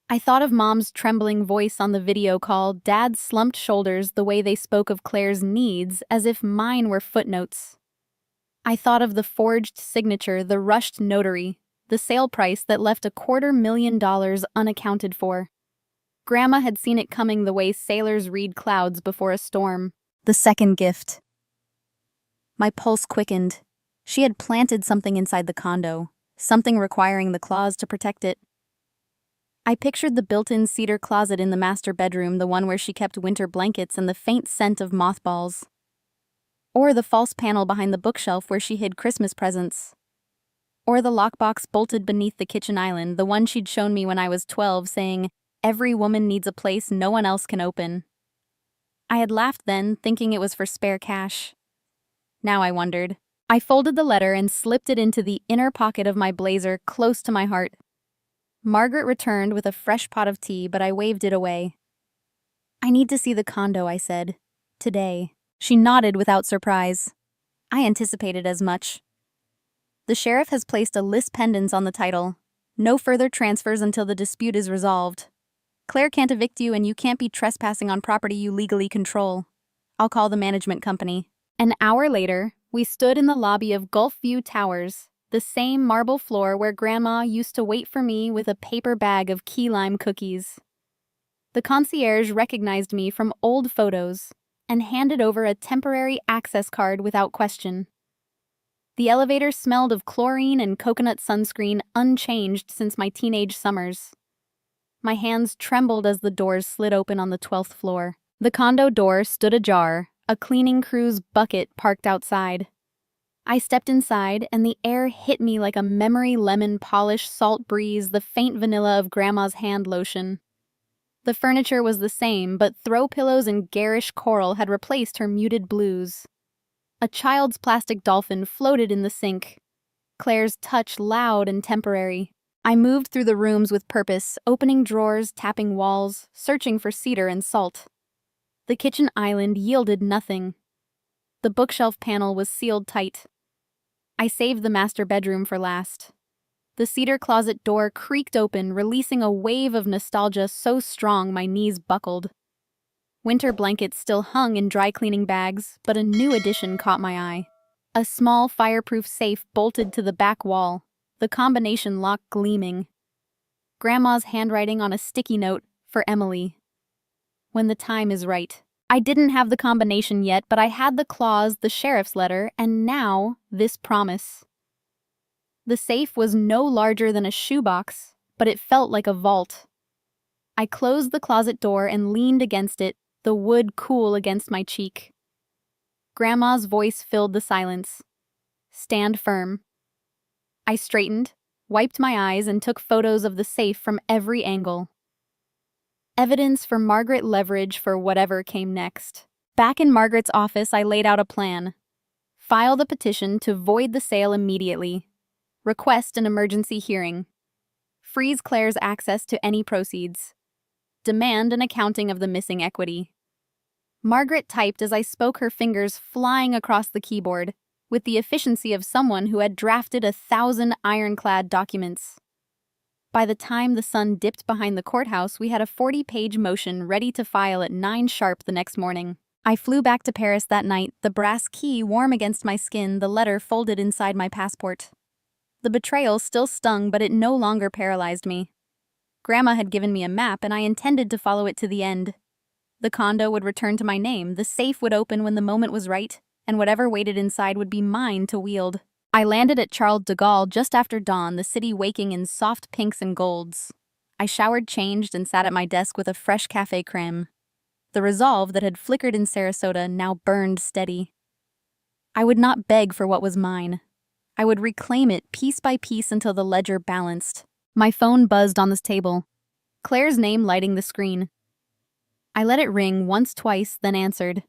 I thought of Mom's trembling voice on the video call, Dad's slumped shoulders, the way they spoke of Claire's needs, as if mine were footnotes. I thought of the forged signature, the rushed notary, the sale price that left $250,000 unaccounted for. Grandma had seen it coming the way sailors read clouds before a storm. The second gift. My pulse quickened. She had planted something inside the condo, something requiring the clause to protect it. I pictured the built-in cedar closet in the master bedroom, the one where she kept winter blankets and the faint scent of mothballs. Or the false panel behind the bookshelf where she hid Christmas presents. Or the lockbox bolted beneath the kitchen island, the one she'd shown me when I was 12, saying, "Every woman needs a place no one else can open." I had laughed then, thinking it was for spare cash. Now I wondered. I folded the letter and slipped it into the inner pocket of my blazer, close to my heart. Margaret returned with a fresh pot of tea, but I waved it away. "I need to see the condo," I said. "Today." She nodded without surprise. I anticipated as much. "The sheriff has placed a lis pendens on the title. No further transfers until the dispute is resolved. Claire can't evict you and you can't be trespassing on property you legally control. I'll call the management company." An hour later, we stood in the lobby of Gulf View Towers, the same marble floor where Grandma used to wait for me with a paper bag of key lime cookies. The concierge recognized me from old photos and handed over a temporary access card without question. The elevator smelled of chlorine and coconut sunscreen, unchanged since my teenage summers. My hands trembled as the doors slid open on the 12th floor. The condo door stood ajar, a cleaning crew's bucket parked outside. I stepped inside, and the air hit me like a memory lemon polish salt breeze, the faint vanilla of Grandma's hand lotion. The furniture was the same, but throw pillows and garish coral had replaced her muted blues. A child's plastic dolphin floated in the sink, Claire's touch loud and temporary. I moved through the rooms with purpose, opening drawers, tapping walls, searching for cedar and salt. The kitchen island yielded nothing. The bookshelf panel was sealed tight. I saved the master bedroom for last. The cedar closet door creaked open, releasing a wave of nostalgia so strong my knees buckled. Winter blankets still hung in dry cleaning bags, but a new addition caught my eye. A small fireproof safe bolted to the back wall, the combination lock gleaming. Grandma's handwriting on a sticky note for Emily. When the time is right. I didn't have the combination yet, but I had the clause, the sheriff's letter, and now this promise. The safe was no larger than a shoebox, but it felt like a vault. I closed the closet door and leaned against it, the wood cool against my cheek. Grandma's voice filled the silence. Stand firm. I straightened, wiped my eyes, and took photos of the safe from every angle. Evidence for Margaret leverage for whatever came next. Back in Margaret's office, I laid out a plan. File the petition to void the sale immediately. Request an emergency hearing. Freeze Claire's access to any proceeds. Demand an accounting of the missing equity. Margaret typed as I spoke, her fingers flying across the keyboard, with the efficiency of someone who had drafted 1,000 ironclad documents. By the time the sun dipped behind the courthouse, we had a 40-page motion ready to file at 9 sharp the next morning. I flew back to Paris that night, the brass key warm against my skin, the letter folded inside my passport. The betrayal still stung, but it no longer paralyzed me. Grandma had given me a map, and I intended to follow it to the end. The condo would return to my name, the safe would open when the moment was right, and whatever waited inside would be mine to wield. I landed at Charles de Gaulle just after dawn, the city waking in soft pinks and golds. I showered, changed, and sat at my desk with a fresh café crème. The resolve that had flickered in Sarasota now burned steady. I would not beg for what was mine. I would reclaim it piece by piece until the ledger balanced. My phone buzzed on the table. Claire's name lighting the screen. I let it ring once, twice, then answered.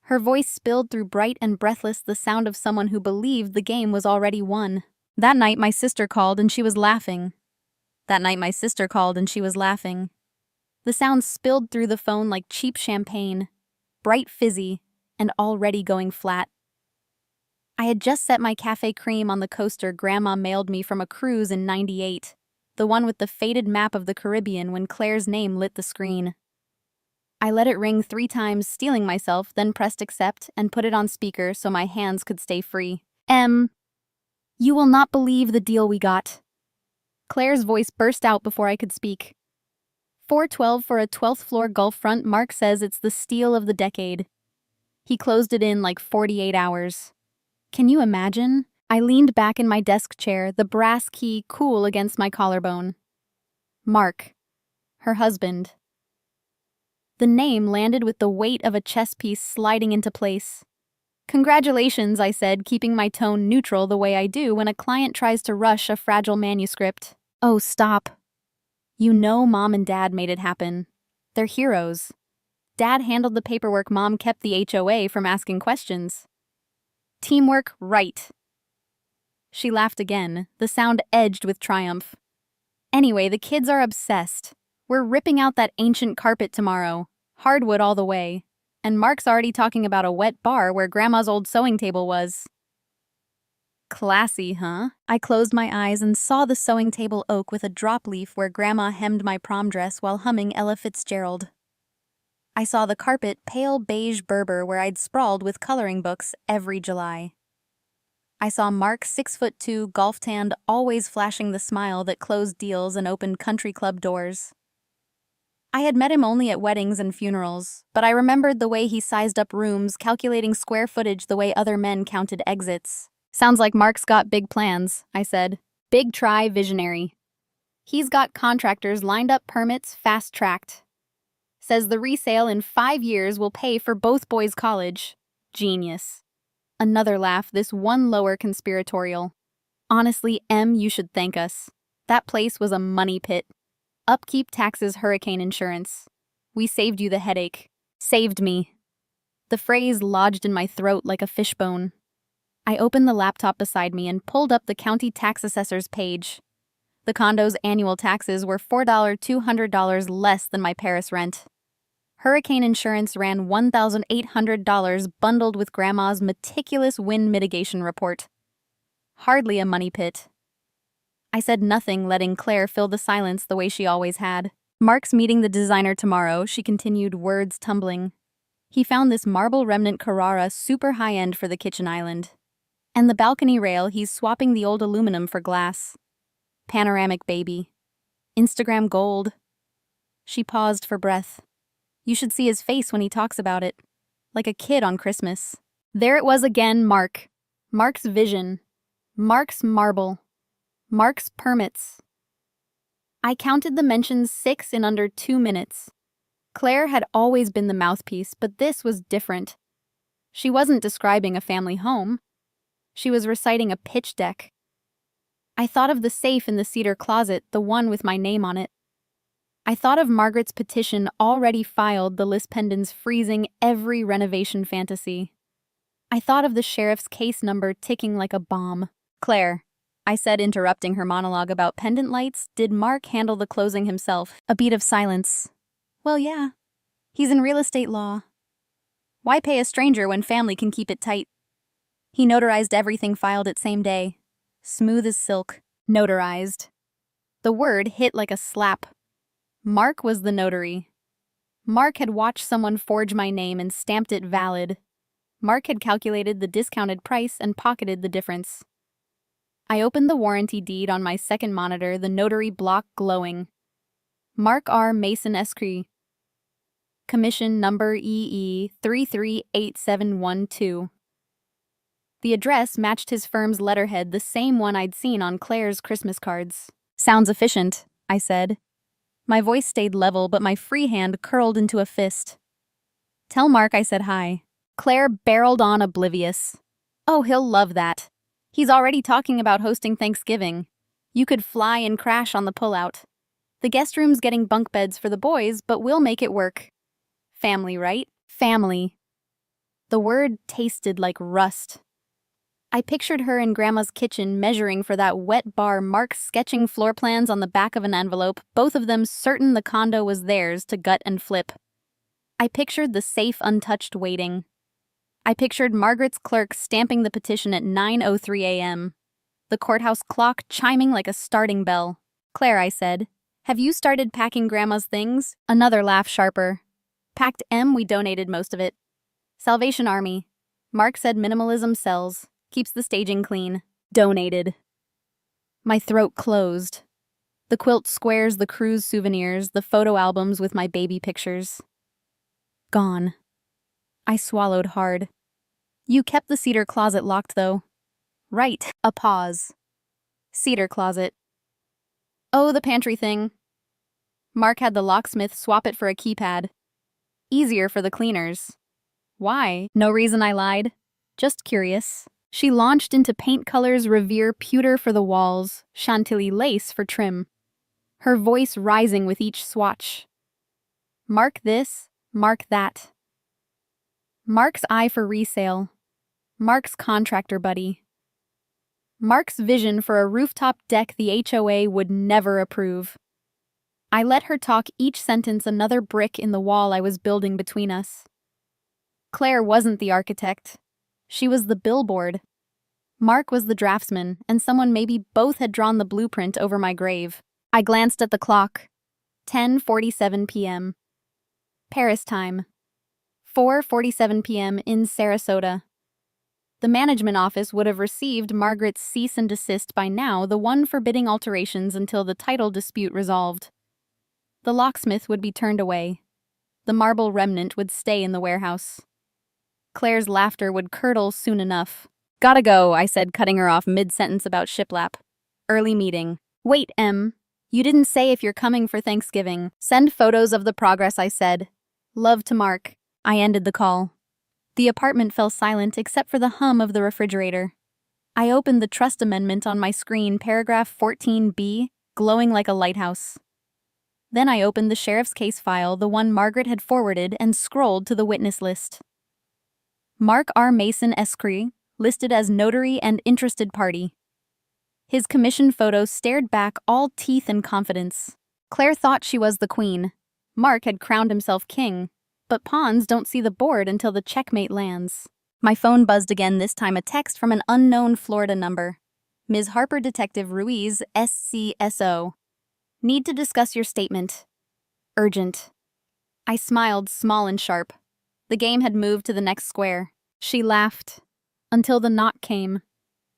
Her voice spilled through bright and breathless, the sound of someone who believed the game was already won. That night my sister called and she was laughing. The sound spilled through the phone like cheap champagne, bright fizzy, and already going flat. I had just set my cafe cream on the coaster Grandma mailed me from a cruise in '98, the one with the faded map of the Caribbean, when Claire's name lit the screen. I let it ring 3 times, stealing myself, then pressed accept and put it on speaker so my hands could stay free. You will not believe the deal we got. Claire's voice burst out before I could speak. $412 for a 12th floor Gulf front. Mark says it's the steal of the decade. He closed it in like 48 hours. Can you imagine? I leaned back in my desk chair, the brass key cool against my collarbone. Mark. Her husband. The name landed with the weight of a chess piece sliding into place. Congratulations, I said, keeping my tone neutral the way I do when a client tries to rush a fragile manuscript. Oh, stop. You know Mom and Dad made it happen. They're heroes. Dad handled the paperwork, Mom kept the HOA from asking questions. Teamwork, right. She laughed again, the sound edged with triumph. Anyway, the kids are obsessed. We're ripping out that ancient carpet tomorrow, hardwood all the way, and Mark's already talking about a wet bar where Grandma's old sewing table was. Classy, huh? I closed my eyes and saw the sewing table oak with a drop leaf where Grandma hemmed my prom dress while humming Ella Fitzgerald. I saw the carpet pale beige Berber where I'd sprawled with coloring books every July. I saw Mark's 6'2" golf-tanned, always flashing the smile that closed deals and opened country club doors. I had met him only at weddings and funerals, but I remembered the way he sized up rooms, calculating square footage the way other men counted exits. Sounds like Mark's got big plans, I said. Big try, visionary. He's got contractors lined up, permits fast-tracked. Says the resale in 5 years will pay for both boys' college. Genius. Another laugh, this one lower conspiratorial. Honestly, Em, you should thank us. That place was a money pit. Upkeep, taxes, hurricane insurance. We saved you the headache. Saved me. The phrase lodged in my throat like a fishbone. I opened the laptop beside me and pulled up the county tax assessor's page. The condo's annual taxes were $4,200 less than my Paris rent. Hurricane insurance ran $1,800 bundled with Grandma's meticulous wind mitigation report. Hardly a money pit. I said nothing, letting Claire fill the silence the way she always had. Mark's meeting the designer tomorrow, she continued, words tumbling. He found this marble remnant Carrara super high-end for the kitchen island. And the balcony rail, he's swapping the old aluminum for glass. Panoramic baby. Instagram gold. She paused for breath. You should see his face when he talks about it. Like a kid on Christmas. There it was again, Mark. Mark's vision. Mark's marble. Mark's permits. I counted the mentions 6 in under 2 minutes. Claire had always been the mouthpiece, but this was different. She wasn't describing a family home. She was reciting a pitch deck. I thought of the safe in the cedar closet, the one with my name on it. I thought of Margaret's petition already filed, the list pendants freezing every renovation fantasy. I thought of the sheriff's case number ticking like a bomb. Claire, I said, interrupting her monologue about pendant lights, did Mark handle the closing himself? A beat of silence. Well, yeah. He's in real estate law. Why pay a stranger when family can keep it tight? He notarized everything, filed it same day. Smooth as silk. Notarized. The word hit like a slap. Mark was the notary. Mark had watched someone forge my name and stamped it valid. Mark had calculated the discounted price and pocketed the difference. I opened the warranty deed on my second monitor, the notary block glowing. Mark R. Mason Escree. Commission number EE 338712. The address matched his firm's letterhead, the same one I'd seen on Claire's Christmas cards. Sounds efficient, I said. My voice stayed level, but my free hand curled into a fist. Tell Mark I said hi. Claire barreled on, oblivious. Oh, he'll love that. He's already talking about hosting Thanksgiving. You could fly and crash on the pullout. The guest room's getting bunk beds for the boys, but we'll make it work. Family, right? Family. The word tasted like rust. I pictured her in Grandma's kitchen measuring for that wet bar, Mark sketching floor plans on the back of an envelope, both of them certain the condo was theirs to gut and flip. I pictured the safe untouched waiting. I pictured Margaret's clerk stamping the petition at 9:03 a.m. The courthouse clock chiming like a starting bell. Claire, I said, have you started packing Grandma's things? Another laugh sharper. Packed we donated most of it. Salvation Army. Mark said minimalism sells. Keeps the staging clean. Donated. My throat closed. The quilt squares, the cruise souvenirs, the photo albums with my baby pictures. Gone. I swallowed hard. You kept the cedar closet locked, though. Right. A pause. Cedar closet. Oh, the pantry thing. Mark had the locksmith swap it for a keypad. Easier for the cleaners. Why? No reason, I lied. Just curious. She launched into paint colors, Revere pewter for the walls, Chantilly lace for trim. Her voice rising with each swatch. Mark this, mark that. Mark's eye for resale. Mark's contractor buddy. Mark's vision for a rooftop deck the HOA would never approve. I let her talk, each sentence another brick in the wall I was building between us. Claire wasn't the architect. She was the billboard. Mark was the draftsman, and someone maybe both had drawn the blueprint over my grave. I glanced at the clock. 10:47 p.m. Paris time. 4:47 p.m. in Sarasota. The management office would have received Margaret's cease and desist by now, the one forbidding alterations until the title dispute resolved. The locksmith would be turned away. The marble remnant would stay in the warehouse. Claire's laughter would curdle soon enough. Gotta go, I said, cutting her off mid-sentence about shiplap. Early meeting. Wait, Em. You didn't say if you're coming for Thanksgiving. Send photos of the progress, I said. Love to Mark. I ended the call. The apartment fell silent except for the hum of the refrigerator. I opened the trust amendment on my screen, paragraph 14B, glowing like a lighthouse. Then I opened the sheriff's case file, the one Margaret had forwarded, and scrolled to the witness list. Mark R. Mason Escree, listed as notary and interested party. His commission photo stared back, all teeth and confidence. Claire thought she was the queen. Mark had crowned himself king. But pawns don't see the board until the checkmate lands. My phone buzzed again, this time a text from an unknown Florida number. Ms. Harper Detective Ruiz, SCSO. Need to discuss your statement. Urgent. I smiled, small and sharp. The game had moved to the next square. She laughed until the knock came.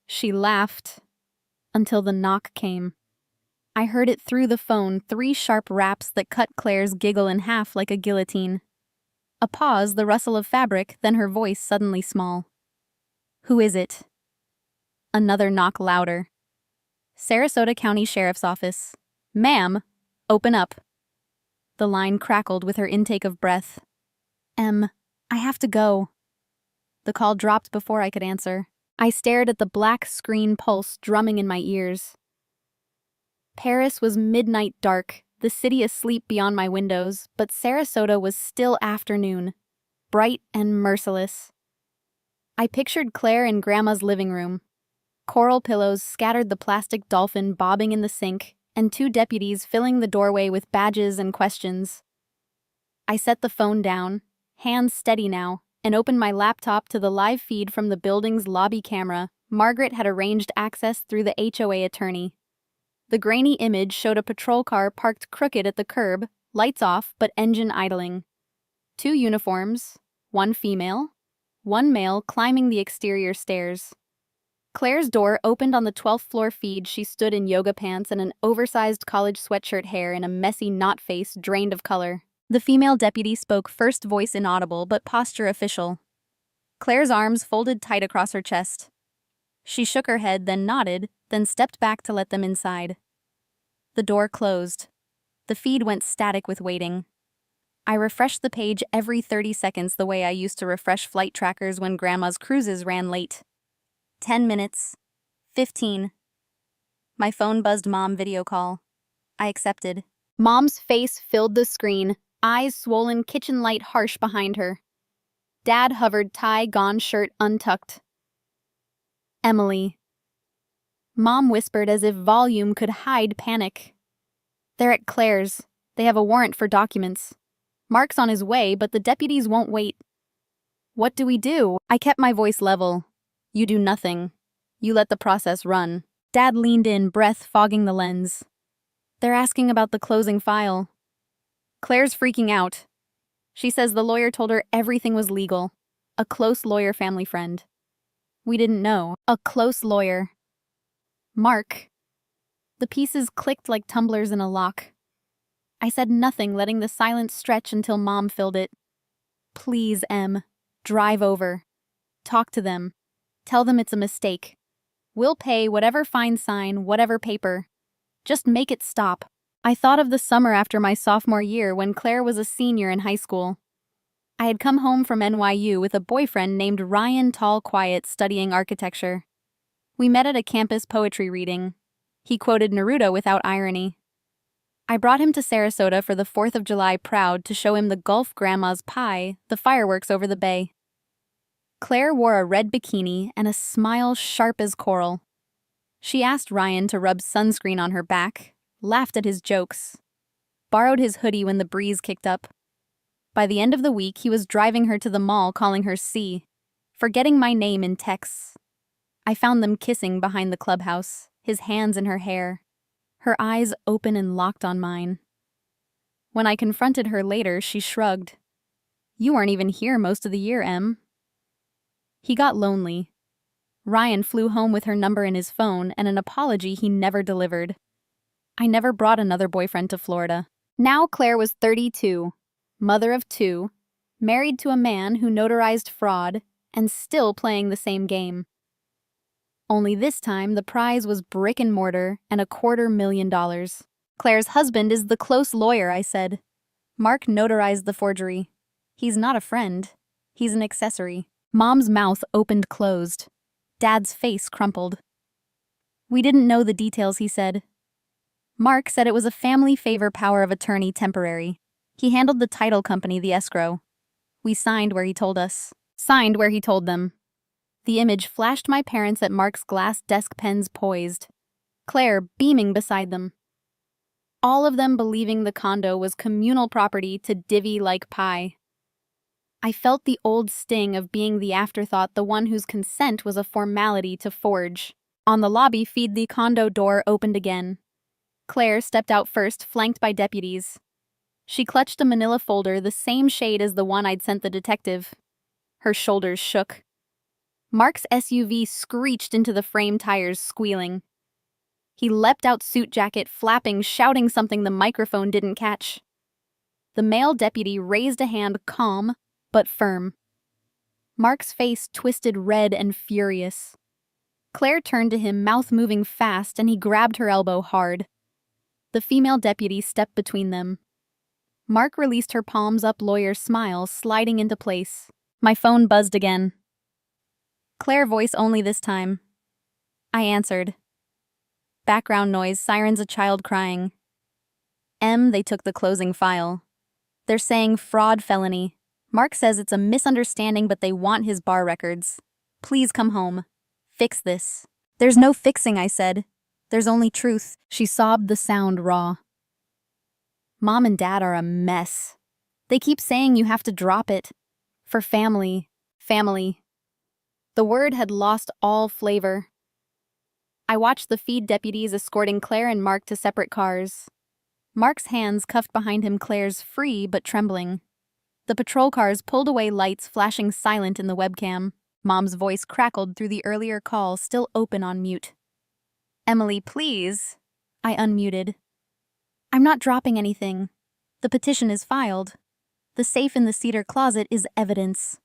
She laughed until the knock came. I heard it through the phone, 3 sharp raps that cut Claire's giggle in half like a guillotine. A pause, the rustle of fabric, then her voice suddenly small. Who is it? Another knock louder. Sarasota County Sheriff's Office. Ma'am, open up. The line crackled with her intake of breath. I have to go. The call dropped before I could answer. I stared at the black screen pulse drumming in my ears. Paris was midnight dark, the city asleep beyond my windows, but Sarasota was still afternoon, bright and merciless. I pictured Claire in Grandma's living room. Coral pillows scattered the plastic dolphin bobbing in the sink, and 2 deputies filling the doorway with badges and questions. I set the phone down, hands steady now, and opened my laptop to the live feed from the building's lobby camera. Margaret had arranged access through the HOA attorney. The grainy image showed a patrol car parked crooked at the curb, lights off but engine idling. 2 uniforms, 1 female, 1 male climbing the exterior stairs. Claire's door opened on the 12th floor feed. She stood in yoga pants and an oversized college sweatshirt, hair in a messy knot face drained of color. The female deputy spoke, first voice inaudible but posture official. Claire's arms folded tight across her chest. She shook her head, then nodded, then stepped back to let them inside. The door closed. The feed went static with waiting. I refreshed the page every 30 seconds the way I used to refresh flight trackers when Grandma's cruises ran late. 10 minutes. 15. My phone buzzed. Mom video call. I accepted. Mom's face filled the screen, eyes swollen, kitchen light harsh behind her. Dad hovered, tie gone, shirt untucked. Emily. Mom whispered as if volume could hide panic. They're at Claire's. They have a warrant for documents. Mark's on his way, but the deputies won't wait. What do we do? I kept my voice level. You do nothing. You let the process run. Dad leaned in, breath fogging the lens. They're asking about the closing file. Claire's freaking out. She says the lawyer told her everything was legal. A close lawyer, family friend. We didn't know. A close lawyer. Mark. The pieces clicked like tumblers in a lock. I said nothing, letting the silence stretch until Mom filled it. Please, Em. Drive over. Talk to them. Tell them it's a mistake. We'll pay whatever fine sign, whatever paper. Just make it stop. I thought of the summer after my sophomore year when Claire was a senior in high school. I had come home from NYU with a boyfriend named Ryan Tall Quiet studying architecture. We met at a campus poetry reading. He quoted Neruda without irony. I brought him to Sarasota for the 4th of July proud to show him the Gulf Grandma's pie, the fireworks over the bay. Claire wore a red bikini and a smile sharp as coral. She asked Ryan to rub sunscreen on her back, laughed at his jokes, borrowed his hoodie when the breeze kicked up. By the end of the week, he was driving her to the mall calling her C, forgetting my name in texts. I found them kissing behind the clubhouse, his hands in her hair, her eyes open and locked on mine. When I confronted her later, she shrugged. You weren't even here most of the year, Em. He got lonely. Ryan flew home with her number in his phone and an apology he never delivered. I never brought another boyfriend to Florida. Now Claire was 32, mother of 2, married to a man who notarized fraud, and still playing the same game. Only this time, the prize was brick and mortar and $250,000. Claire's husband is the close lawyer, I said. Mark notarized the forgery. He's not a friend. He's an accessory. Mom's mouth opened-closed. Dad's face crumpled. We didn't know the details, he said. Mark said it was a family favor, power of attorney, temporary. He handled the title company, the escrow. We signed where he told us. Signed where he told them. The image flashed my parents at Mark's glass desk, pens poised. Claire beaming beside them. All of them believing the condo was communal property to divvy like pie. I felt the old sting of being the afterthought, the one whose consent was a formality to forge. On the lobby feed, the condo door opened again. Claire stepped out first, flanked by deputies. She clutched a manila folder the same shade as the one I'd sent the detective. Her shoulders shook. Mark's SUV screeched into the frame tires, squealing. He leapt out, suit jacket flapping, shouting something the microphone didn't catch. The male deputy raised a hand, calm but firm. Mark's face twisted red and furious. Claire turned to him, mouth moving fast, and he grabbed her elbow hard. The female deputy stepped between them. Mark released her palms up, lawyer smile sliding into place. My phone buzzed again. Claire voice only this time. I answered. Background noise, sirens, a child crying. They took the closing file. They're saying fraud felony. Mark says it's a misunderstanding, but they want his bar records. Please come home. Fix this. There's no fixing, I said. There's only truth. She sobbed, the sound raw. Mom and Dad are a mess. They keep saying you have to drop it. For family. Family. The word had lost all flavor. I watched the feed deputies escorting Claire and Mark to separate cars. Mark's hands cuffed behind him, Claire's free but trembling. The patrol cars pulled away, lights flashing silent in the webcam. Mom's voice crackled through the earlier call, still open on mute. Emily, please. I unmuted. I'm not dropping anything. The petition is filed. The safe in the cedar closet is evidence.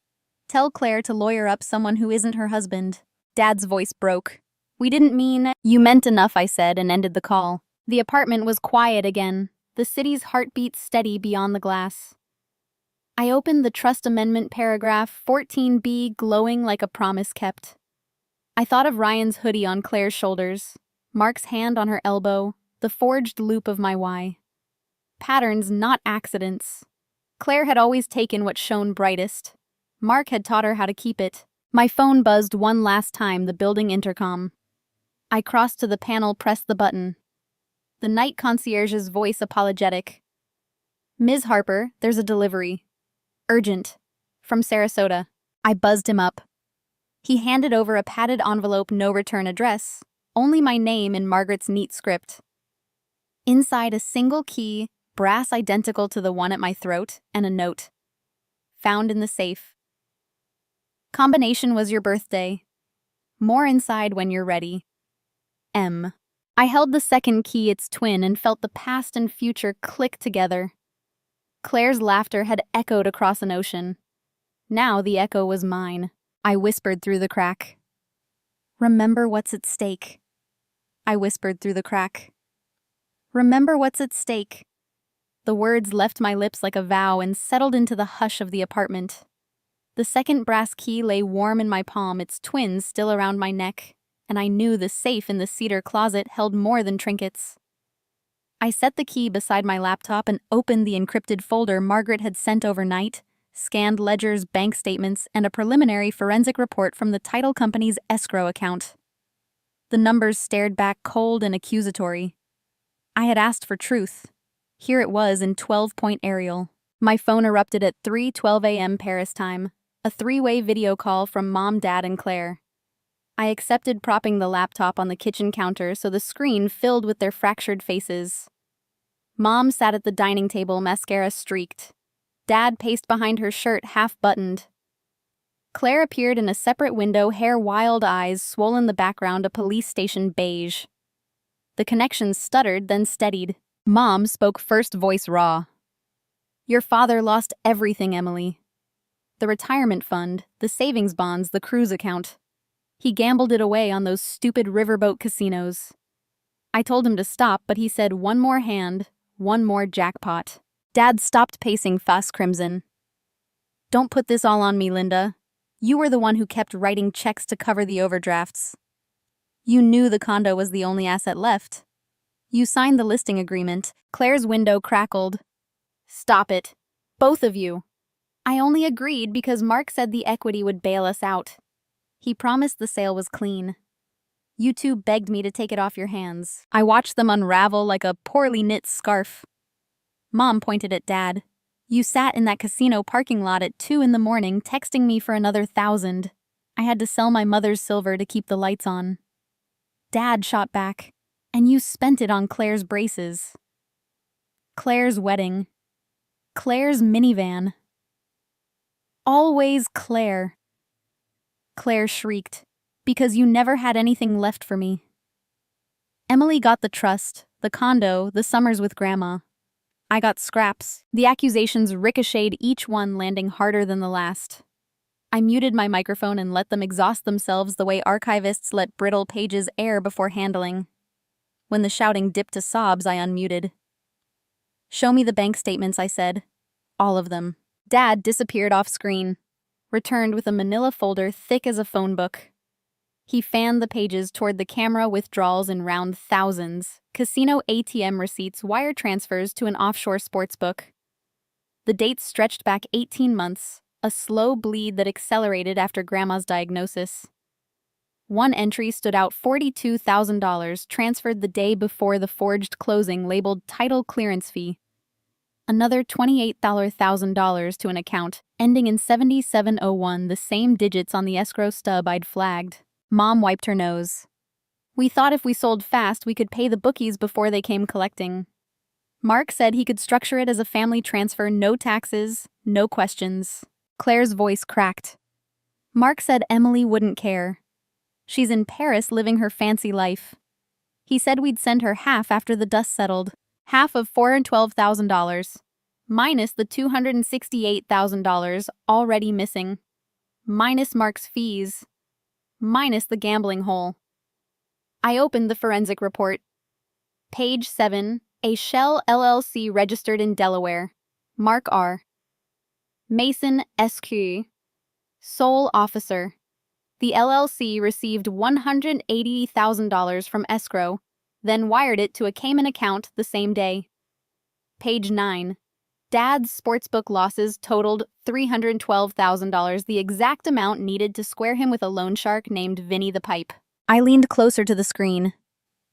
Tell Claire to lawyer up someone who isn't her husband. Dad's voice broke. We didn't mean— You meant enough, I said, and ended the call. The apartment was quiet again, the city's heartbeat steady beyond the glass. I opened the trust amendment paragraph 14B, glowing like a promise kept. I thought of Ryan's hoodie on Claire's shoulders, Mark's hand on her elbow, the forged loop of my why. Patterns, not accidents. Claire had always taken what shone brightest. Mark had taught her how to keep it. My phone buzzed one last time, the building intercom. I crossed to the panel, pressed the button. The night concierge's voice apologetic. Ms. Harper, there's a delivery. Urgent. From Sarasota. I buzzed him up. He handed over a padded envelope, no return address, only my name in Margaret's neat script. Inside, a single key, brass identical to the one at my throat, and a note. Found in the safe. Combination was your birthday. More inside when you're ready. M. I held the second key, its twin, and felt the past and future click together. Claire's laughter had echoed across an ocean. Now the echo was mine. I whispered through the crack. Remember what's at stake. I whispered through the crack. Remember what's at stake. The words left my lips like a vow and settled into the hush of the apartment. The second brass key lay warm in my palm, its twins still around my neck, and I knew the safe in the cedar closet held more than trinkets. I set the key beside my laptop and opened the encrypted folder Margaret had sent overnight, scanned ledgers, bank statements, and a preliminary forensic report from the title company's escrow account. The numbers stared back cold and accusatory. I had asked for truth. Here it was in 12-point Arial. My phone erupted at 3:12 a.m. Paris time, a three-way video call from Mom, Dad, and Claire. I accepted, propping the laptop on the kitchen counter so the screen filled with their fractured faces. Mom sat at the dining table, mascara streaked. Dad paced behind her shirt, half-buttoned. Claire appeared in a separate window, hair wild, eyes swollen, the background a police station beige. The connection stuttered, then steadied. Mom spoke first, voice raw. Your father lost everything, Emily. The retirement fund, the savings bonds, the cruise account. He gambled it away on those stupid riverboat casinos. I told him to stop, but he said, one more hand, one more jackpot. Dad stopped pacing, face crimson. Don't put this all on me, Linda. You were the one who kept writing checks to cover the overdrafts. You knew the condo was the only asset left. You signed the listing agreement. Claire's window crackled. Stop it. Both of you. I only agreed because Mark said the equity would bail us out. He promised the sale was clean. You two begged me to take it off your hands. I watched them unravel like a poorly knit scarf. Mom pointed at Dad. You sat in that casino parking lot at 2 in the morning texting me for another 1,000. I had to sell my mother's silver to keep the lights on. Dad shot back. And you spent it on Claire's braces. Claire's wedding. Claire's minivan. Always Claire. Claire shrieked, because you never had anything left for me. Emily got the trust, the condo, the summers with Grandma. I got scraps. The accusations ricocheted, each one landing harder than the last. I muted my microphone and let them exhaust themselves the way archivists let brittle pages air before handling. When the shouting dipped to sobs, I unmuted. "Show me the bank statements," I said. All of them. Dad disappeared off screen, returned with a manila folder thick as a phone book. He fanned the pages toward the camera, withdrawals in round thousands, casino ATM receipts, wire transfers to an offshore sportsbook. The dates stretched back 18 months, a slow bleed that accelerated after Grandma's diagnosis. One entry stood out: $42,000 transferred the day before the forged closing labeled title clearance fee. Another $28,000 to an account ending in 7701, the same digits on the escrow stub I'd flagged. Mom wiped her nose. "We thought if we sold fast, we could pay the bookies before they came collecting." Mark said he could structure it as a family transfer, no taxes, no questions. Claire's voice cracked. Mark said Emily wouldn't care. She's in Paris living her fancy life. He said we'd send her half after the dust settled, half of $412,000, minus the $268,000 already missing, minus Mark's fees, minus the gambling hole. I opened the forensic report. Page 7, a Shell LLC registered in Delaware. Mark R. Mason SQ. Sole officer. The LLC received $180,000 from escrow, then wired it to a Cayman account the same day. Page 9. Dad's sportsbook losses totaled $312,000, the exact amount needed to square him with a loan shark named Vinny the Pipe. I leaned closer to the screen.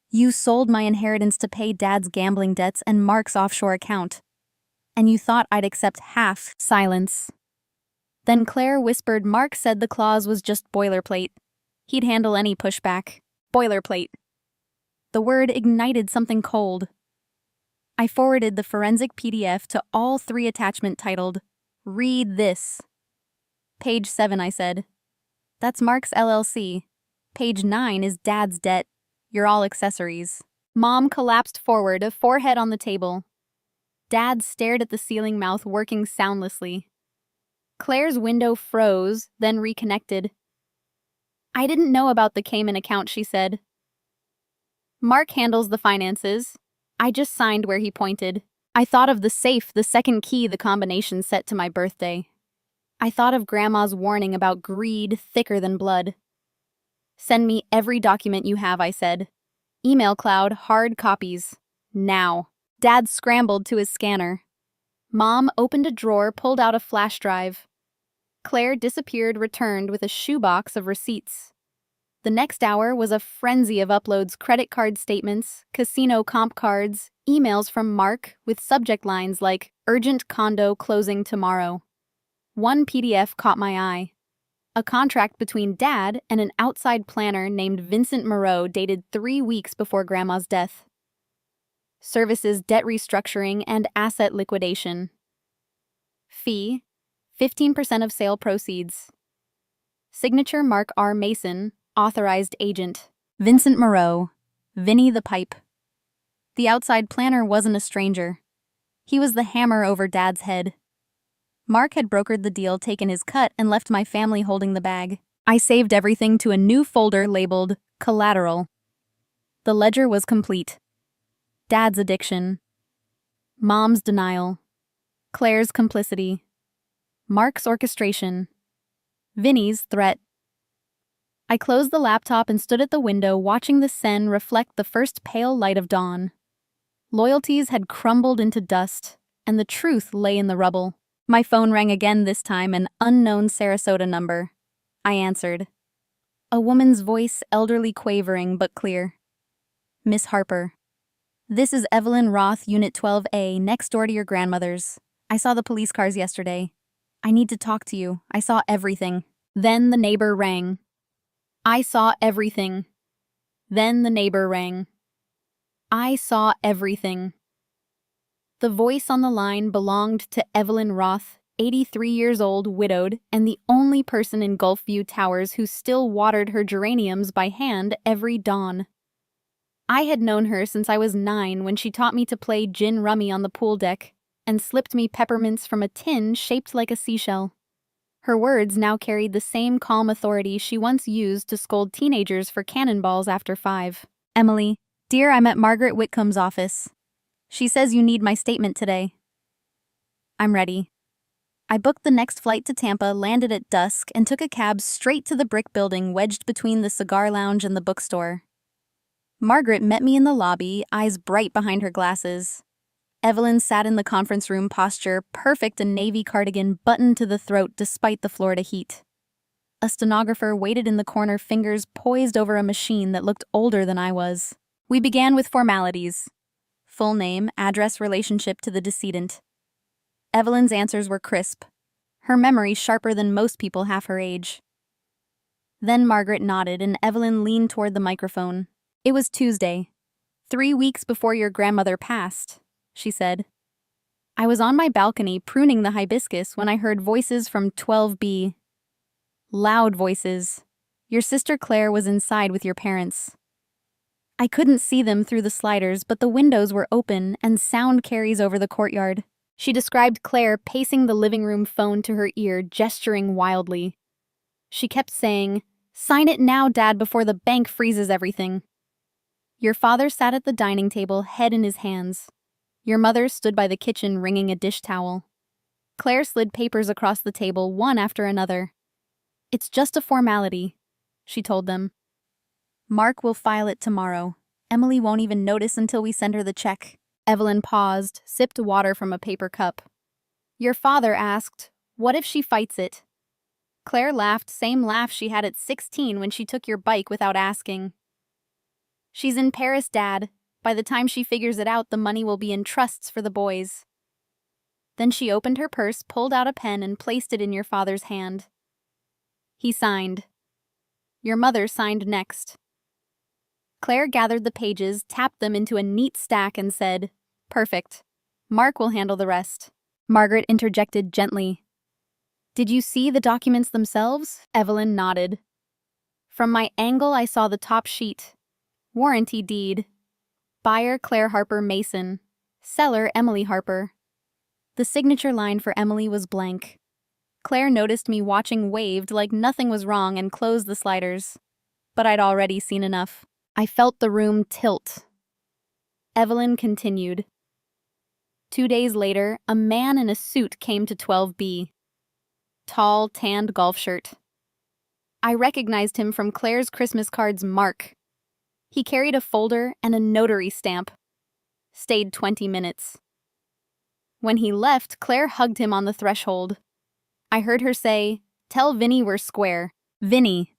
"You sold my inheritance to pay Dad's gambling debts and Mark's offshore account. And you thought I'd accept half." Silence. Then Claire whispered Mark said the clause was just boilerplate. He'd handle any pushback. Boilerplate. The word ignited something cold. I forwarded the forensic PDF to all three, attachment titled, "Read this." Page 7, I said. "That's Mark's LLC. Page 9 is Dad's debt. You're all accessories." Mom collapsed forward, a forehead on the table. Dad stared at the ceiling, mouth working soundlessly. Claire's window froze, then reconnected. "I didn't know about the Cayman account," she said. "Mark handles the finances. I just signed where he pointed. I thought of the safe, the second key, the combination set to my birthday. I thought of Grandma's warning about greed thicker than blood." "Send me every document you have," I said. "Email cloud, hard copies. Now." Dad scrambled to his scanner. Mom opened a drawer, pulled out a flash drive. Claire disappeared, returned with a shoebox of receipts. The next hour was a frenzy of uploads: credit card statements, casino comp cards, emails from Mark with subject lines like "Urgent Condo closing tomorrow." One PDF caught my eye. A contract between Dad and an outside planner named Vincent Moreau, dated 3 weeks before Grandma's death. Services: debt restructuring and asset liquidation. Fee: 15% of sale proceeds. Signature: Mark R. Mason, authorized agent. Vincent Moreau, Vinny the Pipe. The outside planner wasn't a stranger. He was the hammer over Dad's head. Mark had brokered the deal, taken his cut, and left my family holding the bag. I saved everything to a new folder labeled Collateral. The ledger was complete. Dad's addiction. Mom's denial. Claire's complicity. Mark's orchestration. Vinny's threat. I closed the laptop and stood at the window, watching the Seine reflect the first pale light of dawn. Loyalties had crumbled into dust, and the truth lay in the rubble. My phone rang again, this time an unknown Sarasota number. I answered. A woman's voice, elderly, quavering, but clear. "Miss Harper. This is Evelyn Roth, Unit 12A, next door to your grandmother's. I saw the police cars yesterday. I need to talk to you. I saw everything." Then the neighbor rang. I saw everything. Then the neighbor rang. I saw everything. The voice on the line belonged to Evelyn Roth, 83 years old, widowed, and the only person in Gulfview Towers who still watered her geraniums by hand every dawn. I had known her since I was 9 when she taught me to play gin rummy on the pool deck and slipped me peppermints from a tin shaped like a seashell. Her words now carried the same calm authority she once used to scold teenagers for cannonballs after 5. Emily, dear, I'm at Margaret Whitcomb's office. She says you need my statement today. I'm ready. I booked the next flight to Tampa, landed at dusk, and took a cab straight to the brick building wedged between the cigar lounge and the bookstore. Margaret met me in the lobby, eyes bright behind her glasses. Evelyn sat in the conference room posture, perfect in navy cardigan buttoned to the throat despite the Florida heat. A stenographer waited in the corner, fingers poised over a machine that looked older than I was. We began with formalities. Full name, address, relationship to the decedent. Evelyn's answers were crisp, her memory sharper than most people half her age. Then Margaret nodded and Evelyn leaned toward the microphone. It was Tuesday, 3 weeks before your grandmother passed, she said. I was on my balcony pruning the hibiscus when I heard voices from 12B. Loud voices. Your sister Claire was inside with your parents. I couldn't see them through the sliders, but the windows were open and sound carries over the courtyard. She described Claire pacing the living room phone to her ear, gesturing wildly. She kept saying, "Sign it now, Dad, before the bank freezes everything." Your father sat at the dining table, head in his hands. Your mother stood by the kitchen wringing a dish towel. Claire slid papers across the table, one after another. It's just a formality, she told them. Mark will file it tomorrow. Emily won't even notice until we send her the check. Evelyn paused, sipped water from a paper cup. Your father asked, what if she fights it? Claire laughed, same laugh she had at 16 when she took your bike without asking. She's in Paris, Dad. By the time she figures it out, the money will be in trusts for the boys. Then she opened her purse, pulled out a pen, and placed it in your father's hand. He signed. Your mother signed next. Claire gathered the pages, tapped them into a neat stack, and said, Perfect. Mark will handle the rest. Margaret interjected gently. Did you see the documents themselves? Evelyn nodded. From my angle, I saw the top sheet. Warranty deed. Buyer Claire Harper Mason. Seller Emily Harper. The signature line for Emily was blank. Claire noticed me watching, waved like nothing was wrong, and closed the sliders. But I'd already seen enough. I felt the room tilt. Evelyn continued. 2 days later, a man in a suit came to 12B. Tall, tanned golf shirt. I recognized him from Claire's Christmas cards, Mark. He carried a folder and a notary stamp. Stayed 20 minutes. When he left, Claire hugged him on the threshold. I heard her say, Tell Vinny we're square. Vinny.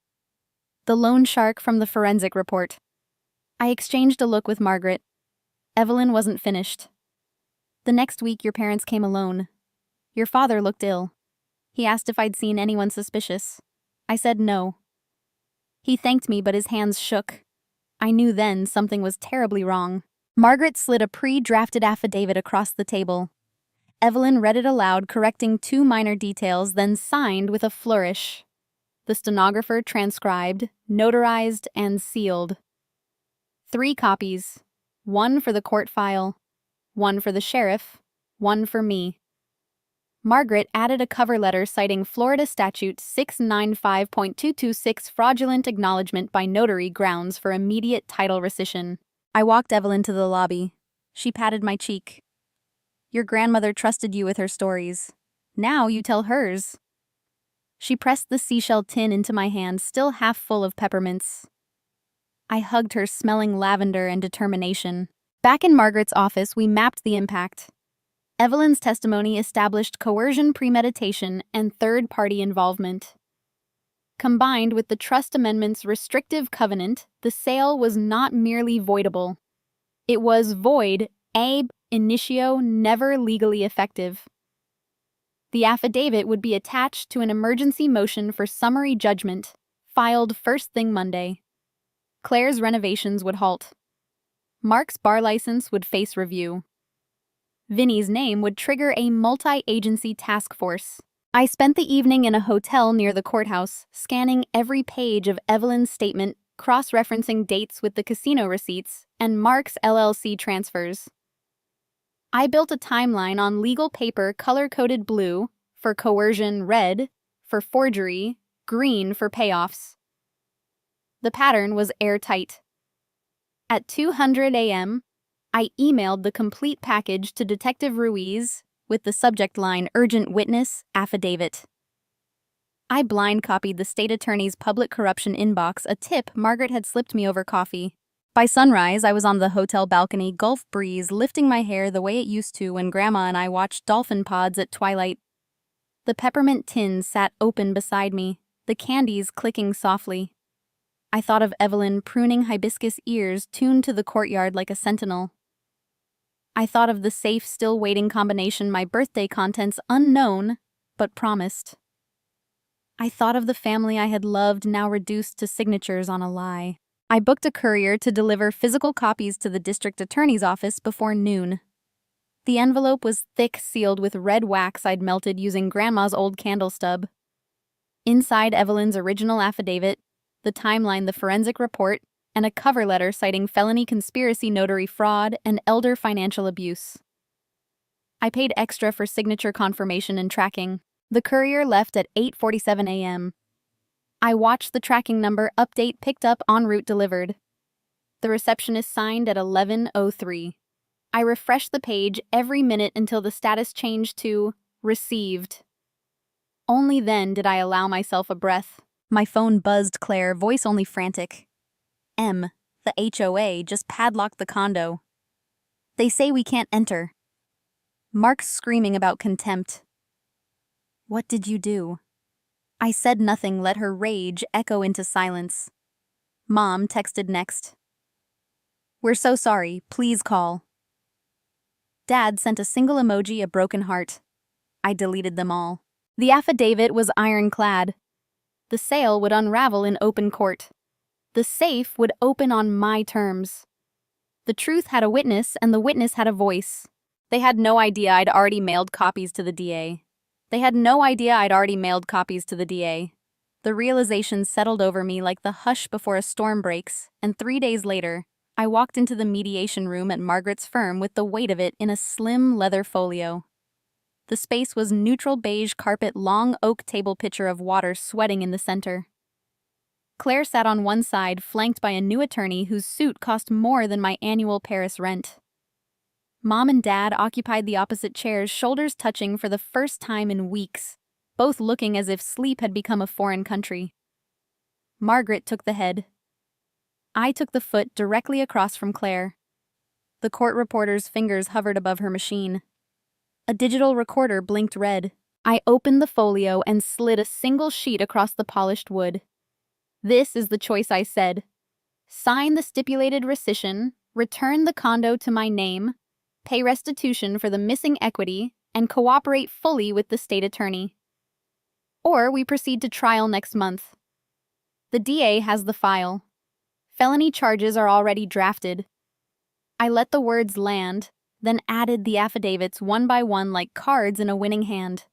The loan shark from the forensic report. I exchanged a look with Margaret. Evelyn wasn't finished. The next week, your parents came alone. Your father looked ill. He asked if I'd seen anyone suspicious. I said no. He thanked me, but his hands shook. I knew then something was terribly wrong. Margaret slid a pre-drafted affidavit across the table. Evelyn read it aloud, correcting 2 minor details, then signed with a flourish. The stenographer transcribed, notarized, and sealed. 3 copies. 1 for the court file, 1 for the sheriff, 1 for me. Margaret added a cover letter citing Florida Statute 695.226 fraudulent acknowledgement by notary grounds for immediate title rescission. I walked Evelyn to the lobby. She patted my cheek. Your grandmother trusted you with her stories. Now you tell hers. She pressed the seashell tin into my hand, still half full of peppermints. I hugged her, smelling lavender and determination. Back in Margaret's office, we mapped the impact. Evelyn's testimony established coercion, premeditation, and third-party involvement. Combined with the trust amendment's restrictive covenant, the sale was not merely voidable. It was void, ab initio, never legally effective. The affidavit would be attached to an emergency motion for summary judgment, filed first thing Monday. Claire's renovations would halt. Mark's bar license would face review. Vinny's name would trigger a multi-agency task force. I spent the evening in a hotel near the courthouse, scanning every page of Evelyn's statement, cross-referencing dates with the casino receipts, and Mark's LLC transfers. I built a timeline on legal paper color-coded blue, for coercion red, for forgery, green for payoffs. The pattern was airtight. At 2:00 a.m., I emailed the complete package to Detective Ruiz with the subject line Urgent Witness Affidavit. I blind copied the state attorney's public corruption inbox a tip Margaret had slipped me over coffee. By sunrise, I was on the hotel balcony, Gulf breeze lifting my hair the way it used to when Grandma and I watched dolphin pods at twilight. The peppermint tins sat open beside me, the candies clicking softly. I thought of Evelyn pruning hibiscus ears tuned to the courtyard like a sentinel. I thought of the safe, still-waiting combination my birthday contents unknown, but promised. I thought of the family I had loved now reduced to signatures on a lie. I booked a courier to deliver physical copies to the district attorney's office before noon. The envelope was thick, sealed with red wax I'd melted using Grandma's old candle stub. Inside Evelyn's original affidavit, the timeline, the forensic report, and a cover letter citing felony conspiracy, notary fraud, and elder financial abuse. I paid extra for signature confirmation and tracking. The courier left at 8:47 a.m. I watched the tracking number update picked up en route delivered. The receptionist signed at 11:03. I refreshed the page every minute until the status changed to received. Only then did I allow myself a breath. My phone buzzed Claire, voice only frantic. The HOA just padlocked the condo. They say we can't enter. Mark's screaming about contempt. What did you do? I said nothing, let her rage echo into silence. Mom texted next. We're so sorry, please call. Dad sent a single emoji, a broken heart. I deleted them all. The affidavit was ironclad. The sale would unravel in open court. The safe would open on my terms. The truth had a witness, and the witness had a voice. They had no idea I'd already mailed copies to the DA. The realization settled over me like the hush before a storm breaks, and 3 days later, I walked into the mediation room at Margaret's firm with the weight of it in a slim leather folio. The space was neutral beige carpet, long oak table, pitcher of water sweating in the center. Claire sat on one side, flanked by a new attorney whose suit cost more than my annual Paris rent. Mom and Dad occupied the opposite chairs, shoulders touching for the first time in weeks, both looking as if sleep had become a foreign country. Margaret took the head. I took the foot directly across from Claire. The court reporter's fingers hovered above her machine. A digital recorder blinked red. I opened the folio and slid a single sheet across the polished wood. This is the choice, I said. Sign the stipulated rescission, return the condo to my name, pay restitution for the missing equity, and cooperate fully with the state attorney. Or we proceed to trial next month. The DA has the file. Felony charges are already drafted. I let the words land, then added the affidavits one by one like cards in a winning hand.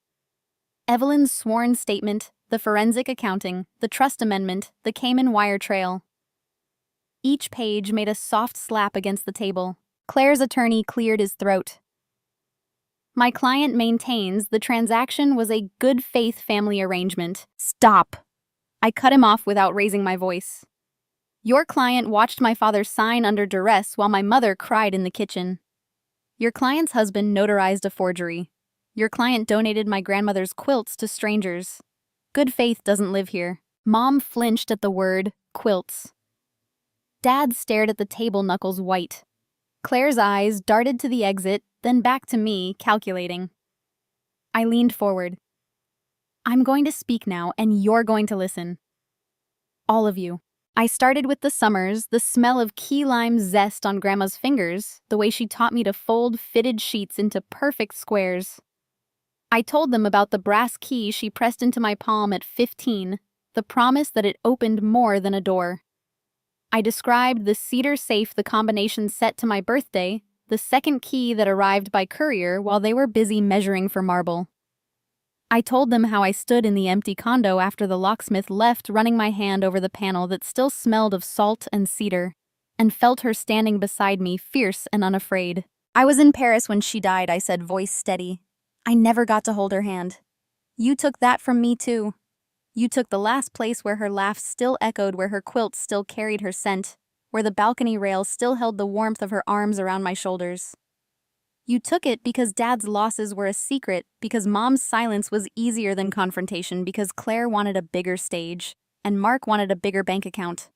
Evelyn's sworn statement, the forensic accounting, the trust amendment, the Cayman wire trail. Each page made a soft slap against the table. Claire's attorney cleared his throat. My client maintains the transaction was a good faith family arrangement. Stop! I cut him off without raising my voice. Your client watched my father sign under duress while my mother cried in the kitchen. Your client's husband notarized a forgery. Your client donated my grandmother's quilts to strangers. Good faith doesn't live here. Mom flinched at the word quilts. Dad stared at the table, knuckles white. Claire's eyes darted to the exit, then back to me, calculating. I leaned forward. I'm going to speak now, and you're going to listen. All of you. I started with the summers, the smell of key lime zest on Grandma's fingers, the way she taught me to fold fitted sheets into perfect squares. I told them about the brass key she pressed into my palm at 15, the promise that it opened more than a door. I described the cedar safe the combination set to my birthday, the second key that arrived by courier while they were busy measuring for marble. I told them how I stood in the empty condo after the locksmith left, running my hand over the panel that still smelled of salt and cedar, and felt her standing beside me, fierce and unafraid. "I was in Paris when she died," I said, voice steady. "I never got to hold her hand. You took that from me too. You took the last place where her laugh still echoed, where her quilt still carried her scent, where the balcony rail still held the warmth of her arms around my shoulders. You took it because Dad's losses were a secret, because Mom's silence was easier than confrontation, because Claire wanted a bigger stage, and Mark wanted a bigger bank account.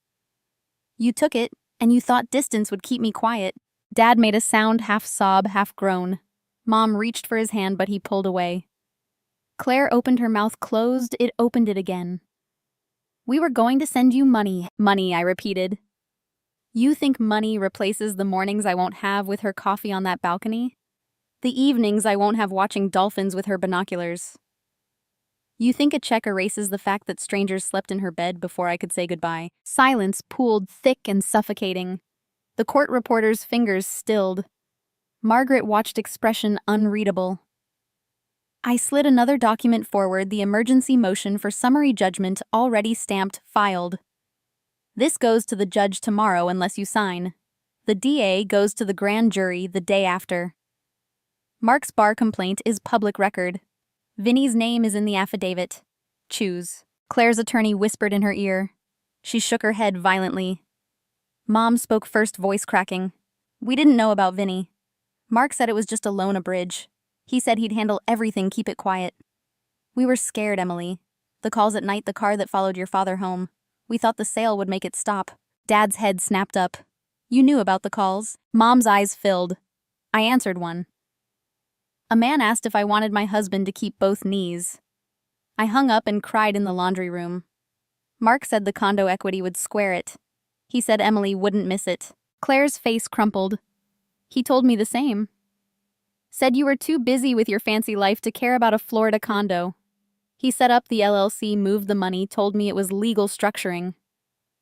You took it, and you thought distance would keep me quiet." Dad made a sound, half sob, half groan. Mom reached for his hand, but he pulled away. Claire opened her mouth, closed, it opened it again. "We were going to send you money." "Money," I repeated. "You think money replaces the mornings I won't have with her coffee on that balcony? The evenings I won't have watching dolphins with her binoculars? You think a check erases the fact that strangers slept in her bed before I could say goodbye?" Silence pooled thick and suffocating. The court reporter's fingers stilled. Margaret watched, expression unreadable. I slid another document forward, the emergency motion for summary judgment already stamped, filed. "This goes to the judge tomorrow unless you sign. The DA goes to the grand jury the day after. Mark's bar complaint is public record. Vinny's name is in the affidavit. Choose." Claire's attorney whispered in her ear. She shook her head violently. Mom spoke first, voice cracking. "We didn't know about Vinny. Mark said it was just a loan, a bridge. He said he'd handle everything, keep it quiet. We were scared, Emily. The calls at night, the car that followed your father home. We thought the sale would make it stop." Dad's head snapped up. "You knew about the calls?" Mom's eyes filled. I answered one. "A man asked if I wanted my husband to keep both knees." I hung up and cried in the laundry room. Mark said the condo equity would square it. He said Emily wouldn't miss it. Claire's face crumpled. "He told me the same. Said you were too busy with your fancy life to care about a Florida condo. He set up the LLC, moved the money, told me it was legal structuring."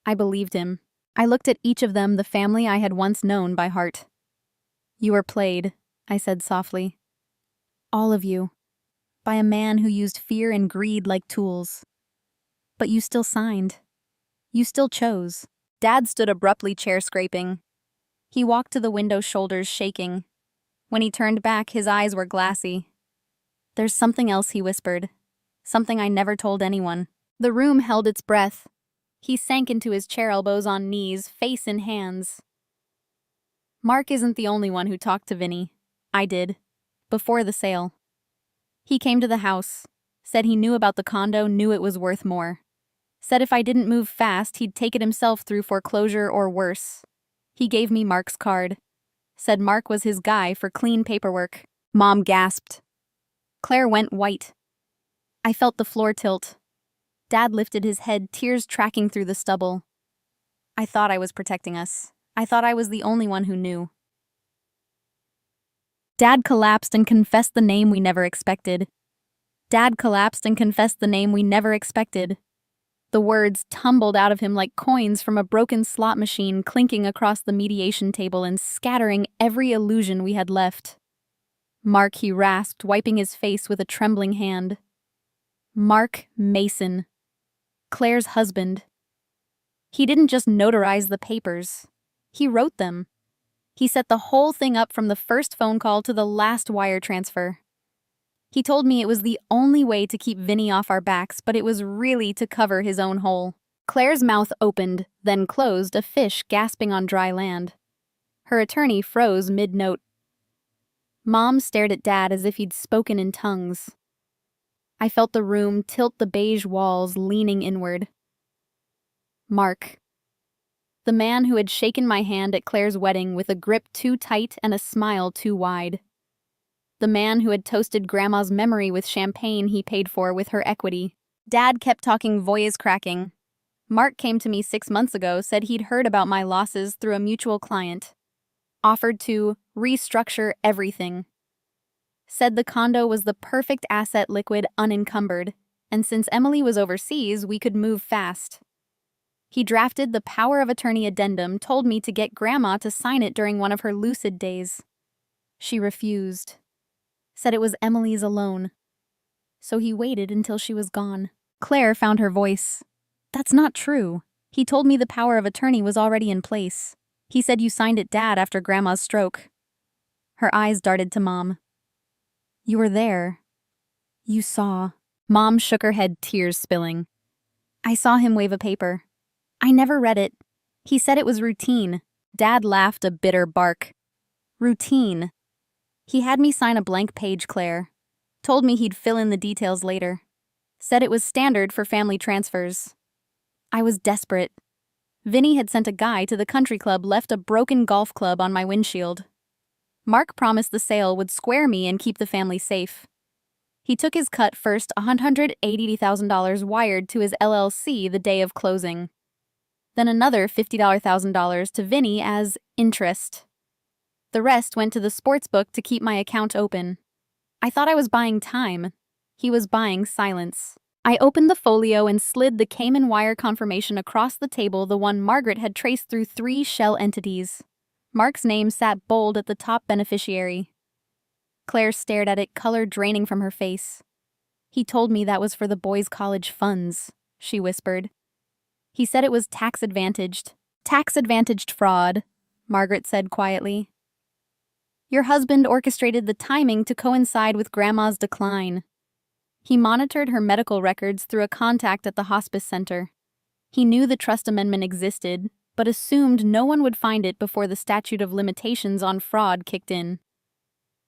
I believed him. I looked at each of them, the family I had once known by heart. "You were played," I said softly. "All of you. By a man who used fear and greed like tools. But you still signed. You still chose." Dad stood abruptly, chair scraping. He walked to the window, shoulders shaking. When he turned back, his eyes were glassy. "There's something else," he whispered. "Something I never told anyone." The room held its breath. He sank into his chair, elbows on knees, face in hands. "Mark isn't the only one who talked to Vinny. I did. Before the sale. He came to the house. Said he knew about the condo, knew it was worth more. Said if I didn't move fast, he'd take it himself through foreclosure or worse. He gave me Mark's card. Said Mark was his guy for clean paperwork." Mom gasped. Claire went white. I felt the floor tilt. Dad lifted his head, tears tracking through the stubble. "I thought I was protecting us. I thought I was the only one who knew." Dad collapsed and confessed the name we never expected. Dad collapsed and confessed the name we never expected. The words tumbled out of him like coins from a broken slot machine, clinking across the mediation table and scattering every illusion we had left. "Mark," he rasped, wiping his face with a trembling hand. "Mark Mason. Claire's husband. He didn't just notarize the papers. He wrote them. He set the whole thing up from the first phone call to the last wire transfer. He told me it was the only way to keep Vinny off our backs, but it was really to cover his own hole." Claire's mouth opened, then closed, a fish gasping on dry land. Her attorney froze mid-note. Mom stared at Dad as if he'd spoken in tongues. I felt the room tilt, the beige walls leaning inward. Mark. The man who had shaken my hand at Claire's wedding with a grip too tight and a smile too wide. The man who had toasted Grandma's memory with champagne he paid for with her equity. Dad kept talking, voice cracking. "Mark came to me 6 months ago, said he'd heard about my losses through a mutual client. Offered to restructure everything. Said the condo was the perfect asset, liquid, unencumbered, and since Emily was overseas, we could move fast. He drafted the power of attorney addendum, told me to get Grandma to sign it during one of her lucid days. She refused. Said it was Emily's alone. So he waited until she was gone. Claire found her voice. That's not true. He told me the power of attorney was already in place. He said you signed it, Dad, after Grandma's stroke. Her eyes darted to Mom. You were there. You saw. Mom shook her head, tears spilling. I saw him wave a paper. I never read it. He said it was routine. Dad laughed a bitter bark. Routine. He had me sign a blank page, Claire. Told me he'd fill in the details later. Said it was standard for family transfers. I was desperate. Vinny had sent a guy to the country club, left a broken golf club on my windshield. Mark promised the sale would square me and keep the family safe. He took his cut first, $180,000 wired to his LLC the day of closing. Then another $50,000 to Vinny as interest. The rest went to the sports book to keep my account open. I thought I was buying time. He was buying silence. I opened the folio and slid the Cayman wire confirmation across the table, the one Margaret had traced through 3 shell entities. Mark's name sat bold at the top beneficiary. Claire stared at it, color draining from her face. He told me that was for the boys' college funds, she whispered. He said it was tax-advantaged. Tax-advantaged fraud, Margaret said quietly. Your husband orchestrated the timing to coincide with Grandma's decline. He monitored her medical records through a contact at the hospice center. He knew the trust amendment existed, but assumed no one would find it before the statute of limitations on fraud kicked in.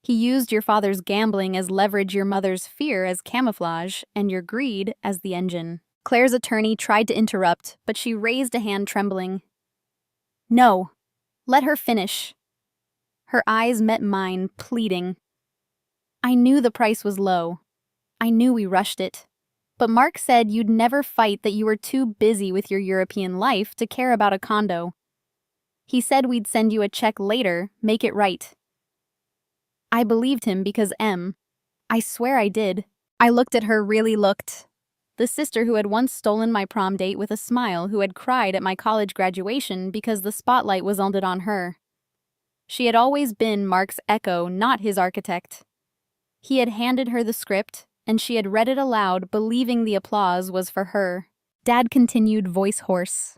He used your father's gambling as leverage, your mother's fear as camouflage, and your greed as the engine. Claire's attorney tried to interrupt, but she raised a hand, trembling. No, let her finish. Her eyes met mine, pleading. I knew the price was low. I knew we rushed it. But Mark said you'd never fight, that you were too busy with your European life to care about a condo. He said we'd send you a check later, make it right. I believed him because I swear I did. I looked at her, really looked. The sister who had once stolen my prom date with a smile, who had cried at my college graduation because the spotlight was aimed on her. She had always been Mark's echo, not his architect. He had handed her the script, and she had read it aloud, believing the applause was for her. Dad continued, voice hoarse.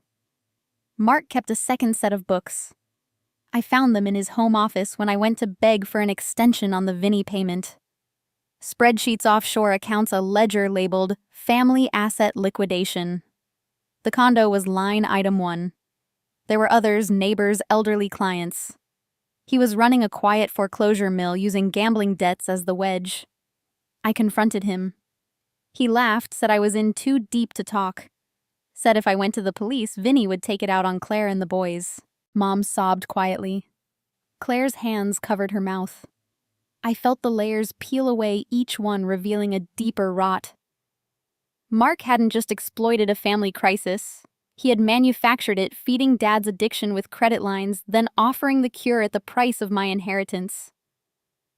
Mark kept a second set of books. I found them in his home office when I went to beg for an extension on the Vinny payment. Spreadsheets, offshore accounts, a ledger labeled Family Asset Liquidation. The condo was line item 1. There were others, neighbors, elderly clients. He was running a quiet foreclosure mill using gambling debts as the wedge. I confronted him. He laughed, said I was in too deep to talk. Said if I went to the police, Vinny would take it out on Claire and the boys. Mom sobbed quietly. Claire's hands covered her mouth. I felt the layers peel away, each one revealing a deeper rot. Mark hadn't just exploited a family crisis. He had manufactured it, feeding Dad's addiction with credit lines, then offering the cure at the price of my inheritance.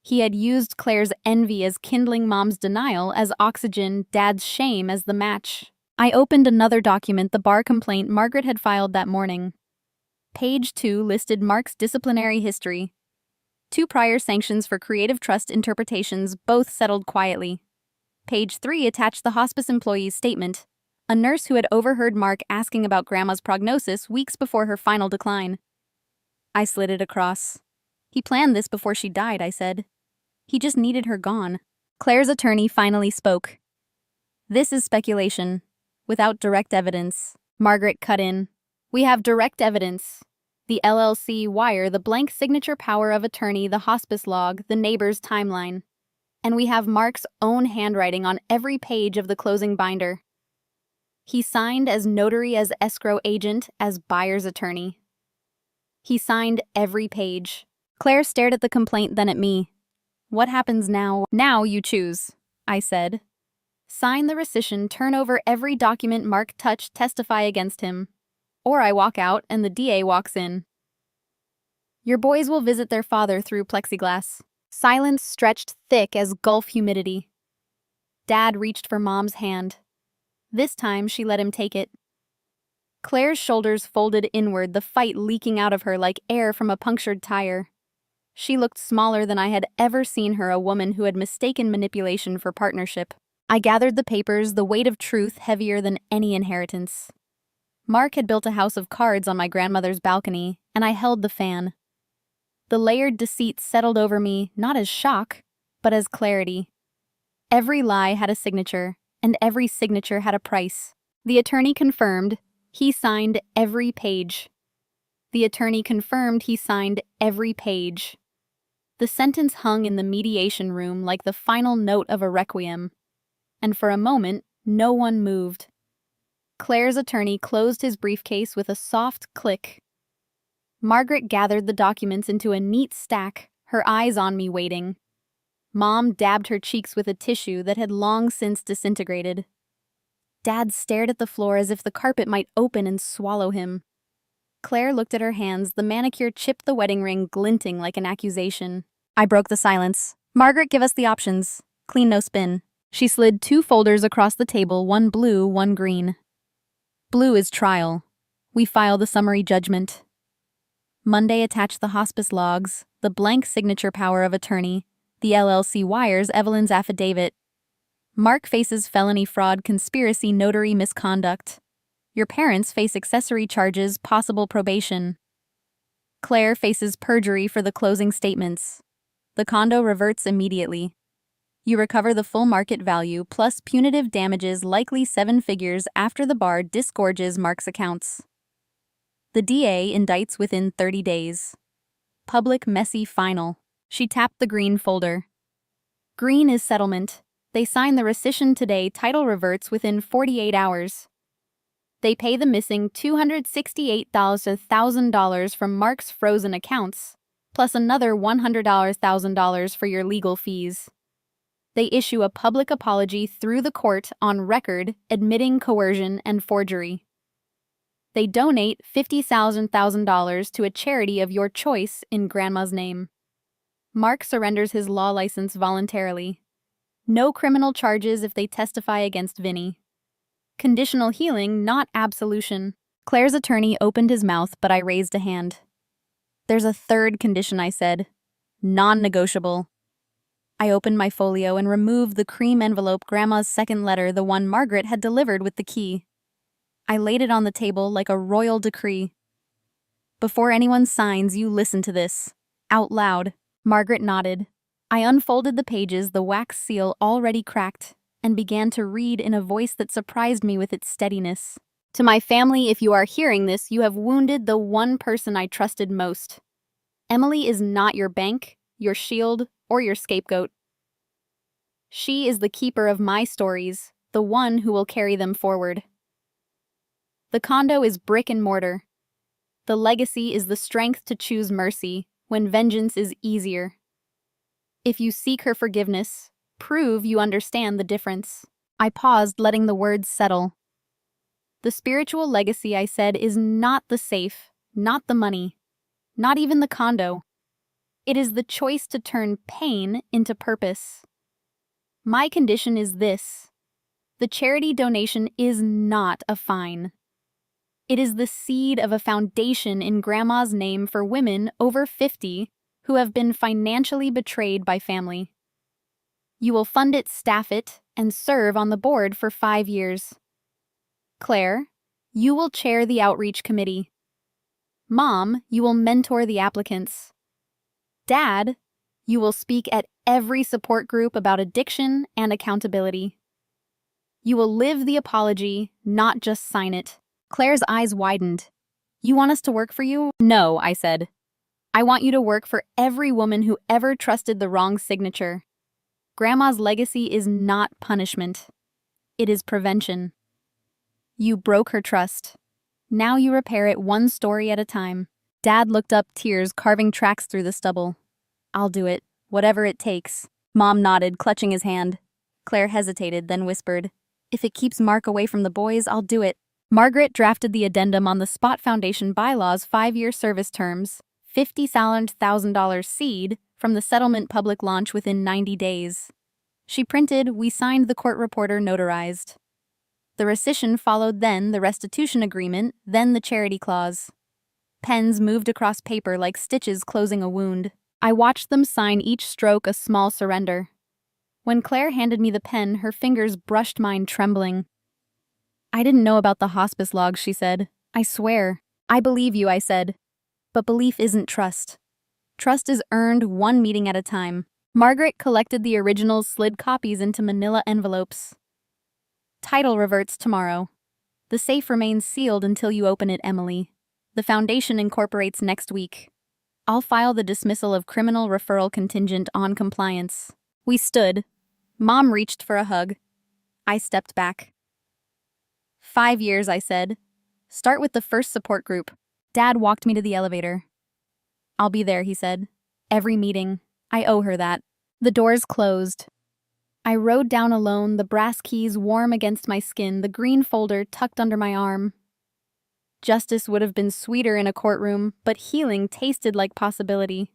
He had used Claire's envy as kindling, Mom's denial as oxygen, Dad's shame as the match. I opened another document, the bar complaint Margaret had filed that morning. Page 2 listed Mark's disciplinary history. 2 prior sanctions for creative trust interpretations, both settled quietly. Page 3 attached the hospice employee's statement, a nurse who had overheard Mark asking about Grandma's prognosis weeks before her final decline. I slid it across. He planned this before she died, I said. He just needed her gone. Claire's attorney finally spoke. This is speculation, without direct evidence. Margaret cut in. We have direct evidence. The LLC wire, the blank signature power of attorney, the hospice log, the neighbor's timeline. And we have Mark's own handwriting on every page of the closing binder. He signed as notary, as escrow agent, as buyer's attorney. He signed every page. Claire stared at the complaint, then at me. What happens now? Now you choose, I said. Sign the rescission, turn over every document Mark touched, testify against him. Or I walk out and the DA walks in. Your boys will visit their father through plexiglass. Silence stretched thick as Gulf humidity. Dad reached for Mom's hand. This time she let him take it. Claire's shoulders folded inward, the fight leaking out of her like air from a punctured tire. She looked smaller than I had ever seen her, a woman who had mistaken manipulation for partnership. I gathered the papers, the weight of truth heavier than any inheritance. Mark had built a house of cards on my grandmother's balcony, and I held the fan. The layered deceit settled over me not as shock, but as clarity. Every lie had a signature, and every signature had a price. The attorney confirmed he signed every page. The attorney confirmed he signed every page. The sentence hung in the mediation room like the final note of a requiem, and for a moment, no one moved. Claire's attorney closed his briefcase with a soft click. Margaret gathered the documents into a neat stack, her eyes on me waiting. Mom dabbed her cheeks with a tissue that had long since disintegrated. Dad stared at the floor as if the carpet might open and swallow him. Claire looked at her hands, the manicure chipped the wedding ring glinting like an accusation. I broke the silence. Margaret, give us the options. Clean, no spin. She slid 2 folders across the table, one blue, one green. Blue is trial. We file the summary judgment. Monday, attach the hospice logs, the blank signature power of attorney, the LLC wires Evelyn's affidavit. Mark faces felony fraud, conspiracy, notary misconduct. Your parents face accessory charges, possible probation. Claire faces perjury for the closing statements. The condo reverts immediately. You recover the full market value plus punitive damages, likely 7 figures, after the bar disgorges Mark's accounts. The DA indicts within 30 days. Public messy final. She tapped the green folder. Green is settlement. They sign the rescission today, title reverts within 48 hours. They pay the missing $268,000 from Mark's frozen accounts, plus another $100,000 for your legal fees. They issue a public apology through the court on record, admitting coercion and forgery. They donate $50,000 to a charity of your choice in Grandma's name. Mark surrenders his law license voluntarily. No criminal charges if they testify against Vinny. Conditional healing, not absolution. Claire's attorney opened his mouth, but I raised a hand. There's a third condition, I said. Non-negotiable. I opened my folio and removed the cream envelope, Grandma's second letter, the one Margaret had delivered with the key. I laid it on the table like a royal decree. Before anyone signs, you listen to this. Out loud. Margaret nodded. I unfolded the pages, the wax seal already cracked, and began to read in a voice that surprised me with its steadiness. To my family, if you are hearing this, you have wounded the one person I trusted most. Emily is not your bank, your shield, or your scapegoat. She is the keeper of my stories, the one who will carry them forward. The condo is brick and mortar. The legacy is the strength to choose mercy when vengeance is easier. If you seek her forgiveness, prove you understand the difference. I paused, letting the words settle. The spiritual legacy, I said, is not the safe, not the money, not even the condo. It is the choice to turn pain into purpose. My condition is this. The charity donation is not a fine. It is the seed of a foundation in Grandma's name for women over 50 who have been financially betrayed by family. You will fund it, staff it, and serve on the board for 5 years. Claire, you will chair the outreach committee. Mom, you will mentor the applicants. Dad, you will speak at every support group about addiction and accountability. You will live the apology, not just sign it. Claire's eyes widened. You want us to work for you? No, I said. I want you to work for every woman who ever trusted the wrong signature. Grandma's legacy is not punishment. It is prevention. You broke her trust. Now you repair it one story at a time. Dad looked up, tears carving tracks through the stubble. I'll do it, whatever it takes. Mom nodded, clutching his hand. Claire hesitated, then whispered, If it keeps Mark away from the boys, I'll do it. Margaret drafted the addendum on the Spot Foundation bylaws 5-year service terms, $50,000 seed from the settlement public launch within 90 days. She printed, we signed, the court reporter notarized. The rescission followed, then the restitution agreement, then the charity clause. Pens moved across paper like stitches closing a wound. I watched them sign each stroke a small surrender. When Claire handed me the pen, her fingers brushed mine, trembling. "I didn't know about the hospice logs," she said. "I swear." "I believe you," I said. "But belief isn't trust. Trust is earned one meeting at a time." Margaret collected the originals, slid copies into manila envelopes. "Title reverts tomorrow. The safe remains sealed until you open it, Emily. The foundation incorporates next week. I'll file the dismissal of criminal referral contingent on compliance." We stood. Mom reached for a hug. I stepped back. 5 years, I said. "Start with the first support group." Dad walked me to the elevator. "I'll be there," he said. "Every meeting. I owe her that." The doors closed. I rode down alone, the brass keys warm against my skin, the green folder tucked under my arm. Justice would have been sweeter in a courtroom, but healing tasted like possibility.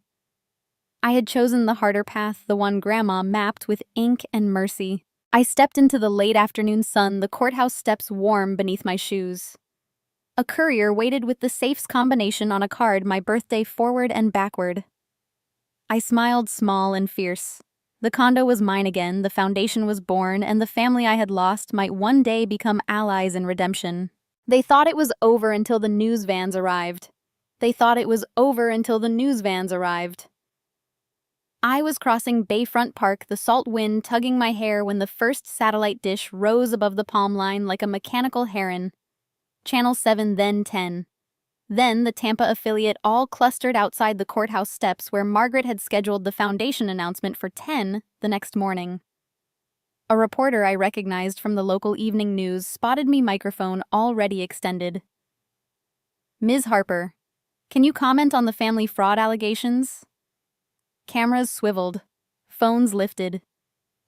I had chosen the harder path, the one Grandma mapped with ink and mercy. I stepped into the late afternoon sun, the courthouse steps warm beneath my shoes. A courier waited with the safe's combination on a card, my birthday forward and backward. I smiled small and fierce. The condo was mine again, the foundation was born, and the family I had lost might one day become allies in redemption. They thought it was over until the news vans arrived. I was crossing Bayfront Park, the salt wind tugging my hair when the first satellite dish rose above the palm line like a mechanical heron. Channel 7, then 10. Then the Tampa affiliate, all clustered outside the courthouse steps where Margaret had scheduled the foundation announcement for 10 the next morning. A reporter I recognized from the local evening news spotted me, microphone already extended. "Ms. Harper, can you comment on the family fraud allegations?" Cameras swiveled. Phones lifted.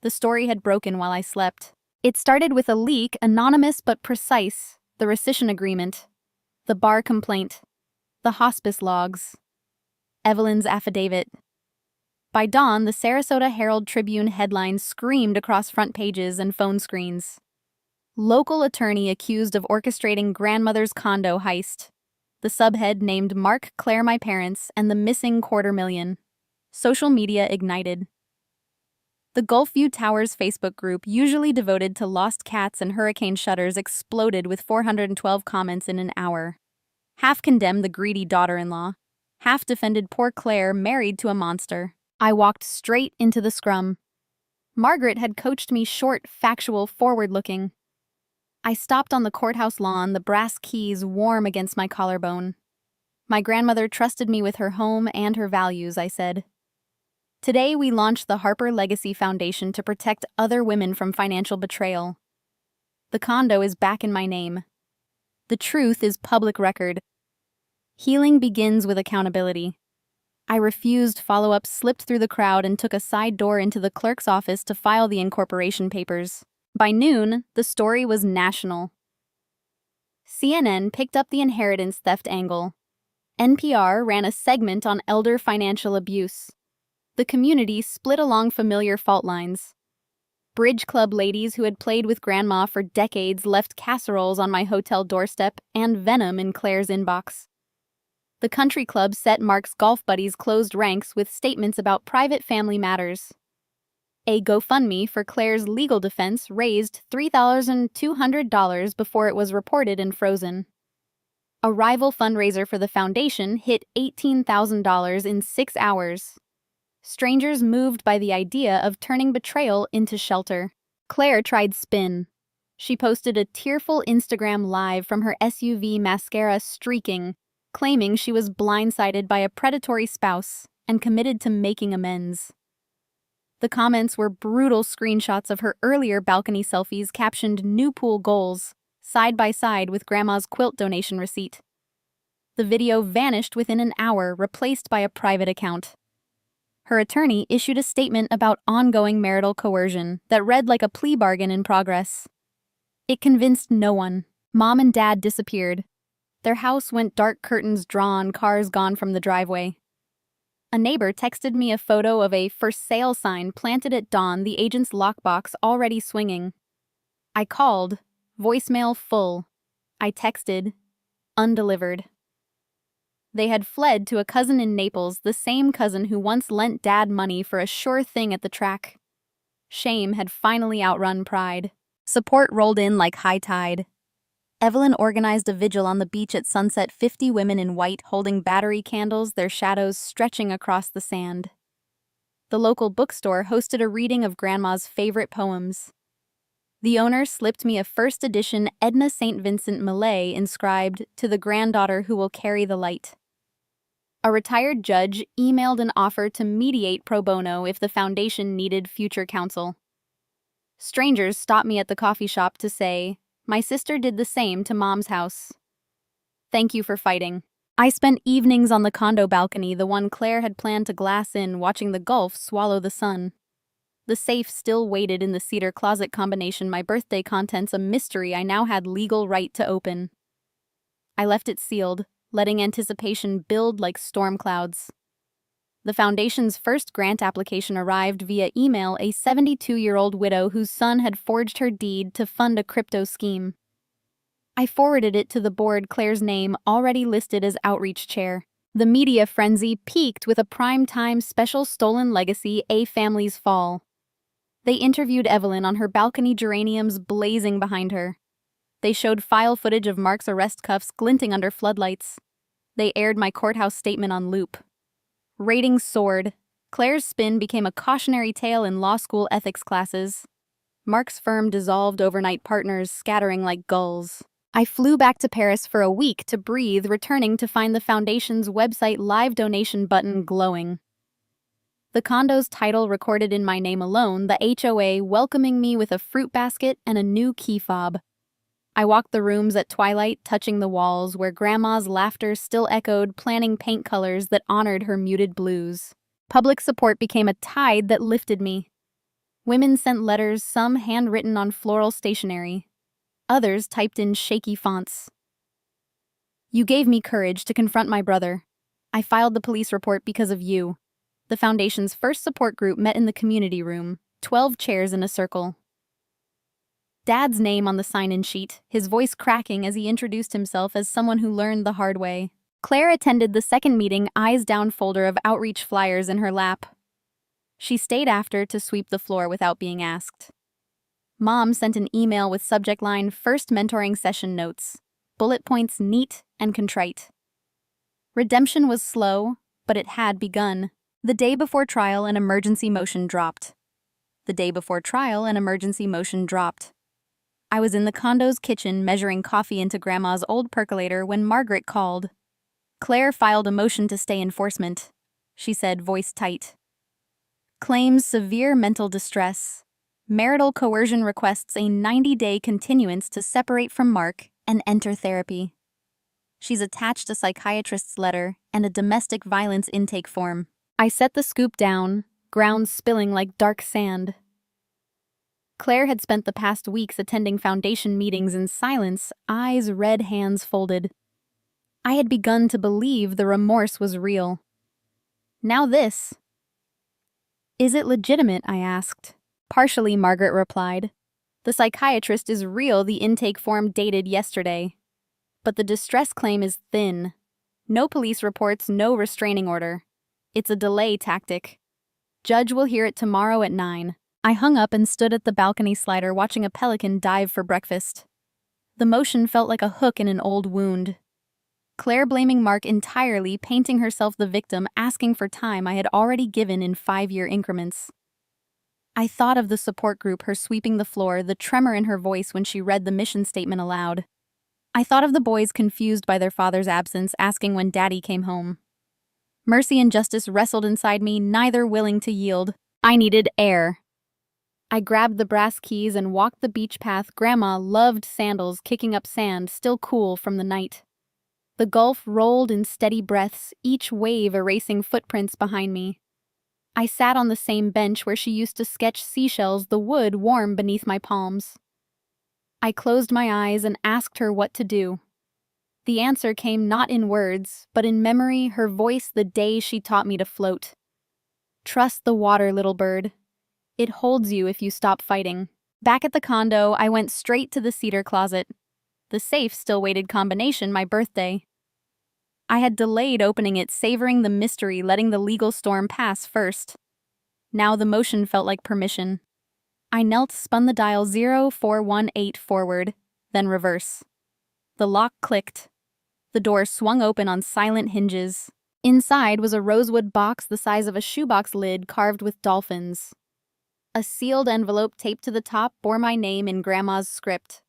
The story had broken while I slept. It started with a leak, anonymous but precise, the rescission agreement, the bar complaint, the hospice logs, Evelyn's affidavit. By dawn, the Sarasota Herald-Tribune headlines screamed across front pages and phone screens. Local attorney accused of orchestrating grandmother's condo heist. The subhead named "Mark, Claire, my parents, and the missing $250,000. Social media ignited. The Gulfview Towers Facebook group, usually devoted to lost cats and hurricane shutters, exploded with 412 comments in an hour. Half condemned the greedy daughter-in-law, half defended poor Claire, married to a monster. I walked straight into the scrum. Margaret had coached me short, factual, forward-looking. I stopped on the courthouse lawn, the brass keys warm against my collarbone. "My grandmother trusted me with her home and her values," I said. "Today we launched the Harper Legacy Foundation to protect other women from financial betrayal. The condo is back in my name. The truth is public record. Healing begins with accountability." I refused follow-up, slipped through the crowd, and took a side door into the clerk's office to file the incorporation papers. By noon, the story was national. CNN picked up the inheritance theft angle. NPR ran a segment on elder financial abuse. The community split along familiar fault lines. Bridge club ladies who had played with Grandma for decades left casseroles on my hotel doorstep and venom in Claire's inbox. The country club set Mark's golf buddies closed ranks with statements about private family matters. A GoFundMe for Claire's legal defense raised $3,200 before it was reported and frozen. A rival fundraiser for the foundation hit $18,000 in 6 hours. Strangers moved by the idea of turning betrayal into shelter. Claire tried spin. She posted a tearful Instagram live from her SUV, mascara streaking, claiming she was blindsided by a predatory spouse and committed to making amends. The comments were brutal screenshots of her earlier balcony selfies captioned "New pool goals," side by side with Grandma's quilt donation receipt. The video vanished within an hour, replaced by a private account. Her attorney issued a statement about ongoing marital coercion that read like a plea bargain in progress. It convinced no one. Mom and Dad disappeared. Their house went dark, curtains drawn, cars gone from the driveway. A neighbor texted me a photo of a "for sale" sign planted at dawn, the agent's lockbox already swinging. I called, voicemail full. I texted, undelivered. They had fled to a cousin in Naples, the same cousin who once lent Dad money for a sure thing at the track. Shame had finally outrun pride. Support rolled in like high tide. Evelyn organized a vigil on the beach at sunset, 50 women in white holding battery candles, their shadows stretching across the sand. The local bookstore hosted a reading of Grandma's favorite poems. The owner slipped me a first edition Edna St. Vincent Millay inscribed, "To the granddaughter who will carry the light." A retired judge emailed an offer to mediate pro bono if the foundation needed future counsel. Strangers stopped me at the coffee shop to say, "My sister did the same to Mom's house. Thank you for fighting." I spent evenings on the condo balcony, the one Claire had planned to glass in, watching the Gulf swallow the sun. The safe still waited in the cedar closet combination, my birthday contents a mystery I now had legal right to open. I left it sealed, letting anticipation build like storm clouds. The foundation's first grant application arrived via email, a 72-year-old widow whose son had forged her deed to fund a crypto scheme. I forwarded it to the board, Claire's name already listed as outreach chair. The media frenzy peaked with a prime-time special stolen legacy, A Family's Fall. They interviewed Evelyn on her balcony, geraniums blazing behind her. They showed file footage of Mark's arrest cuffs glinting under floodlights. They aired my courthouse statement on loop. Ratings soared. Claire's spin became a cautionary tale in law school ethics classes. Mark's firm dissolved, overnight partners scattering like gulls. I flew back to Paris for a week to breathe, returning to find the foundation's website live donation button glowing. The condo's title recorded in my name alone, the HOA welcoming me with a fruit basket and a new key fob. I walked the rooms at twilight, touching the walls where Grandma's laughter still echoed, planning paint colors that honored her muted blues. Public support became a tide that lifted me. Women sent letters, some handwritten on floral stationery. Others typed in shaky fonts. "You gave me courage to confront my brother. I filed the police report because of you." The foundation's first support group met in the community room, 12 chairs in a circle. Dad's name on the sign-in sheet, his voice cracking as he introduced himself as someone who learned the hard way. Claire attended the second meeting, eyes down, folder of outreach flyers in her lap. She stayed after to sweep the floor without being asked. Mom sent an email with subject line, "First mentoring session notes." Bullet points neat and contrite. Redemption was slow, but it had begun. The day before trial, an emergency motion dropped. The day before trial, an emergency motion dropped. I was in the condo's kitchen measuring coffee into Grandma's old percolator when Margaret called. Claire filed a motion to stay enforcement. She said, voice tight. Claims severe mental distress. Marital coercion, requests a 90-day continuance to separate from Mark and enter therapy. She's attached a psychiatrist's letter and a domestic violence intake form. I set the scoop down, ground spilling like dark sand. Claire had spent the past weeks attending foundation meetings in silence, eyes red, hands folded. I had begun to believe the remorse was real. Now this. "Is it legitimate?" I asked. "Partially," Margaret replied. "The psychiatrist is real, the intake form dated yesterday. But the distress claim is thin. No police reports, no restraining order. It's a delay tactic. Judge will hear it tomorrow at 9. I hung up and stood at the balcony slider watching a pelican dive for breakfast. The motion felt like a hook in an old wound. Claire blaming Mark entirely, painting herself the victim, asking for time I had already given in 5-year increments. I thought of the support group, her sweeping the floor, the tremor in her voice when she read the mission statement aloud. I thought of the boys confused by their father's absence, asking when Daddy came home. Mercy and justice wrestled inside me, neither willing to yield. I needed air. I grabbed the brass keys and walked the beach path. Grandma loved sandals, kicking up sand, still cool from the night. The Gulf rolled in steady breaths, each wave erasing footprints behind me. I sat on the same bench where she used to sketch seashells, the wood warm beneath my palms. I closed my eyes and asked her what to do. The answer came not in words, but in memory, her voice the day she taught me to float. Trust the water, little bird. It holds you if you stop fighting. Back at the condo, I went straight to the cedar closet. The safe still waited, combination, my birthday. I had delayed opening it, savoring the mystery, letting the legal storm pass first. Now the motion felt like permission. I knelt, spun the dial 0418 forward, then reverse. The lock clicked. The door swung open on silent hinges. Inside was a rosewood box the size of a shoebox lid carved with dolphins. A sealed envelope taped to the top bore my name in Grandma's script.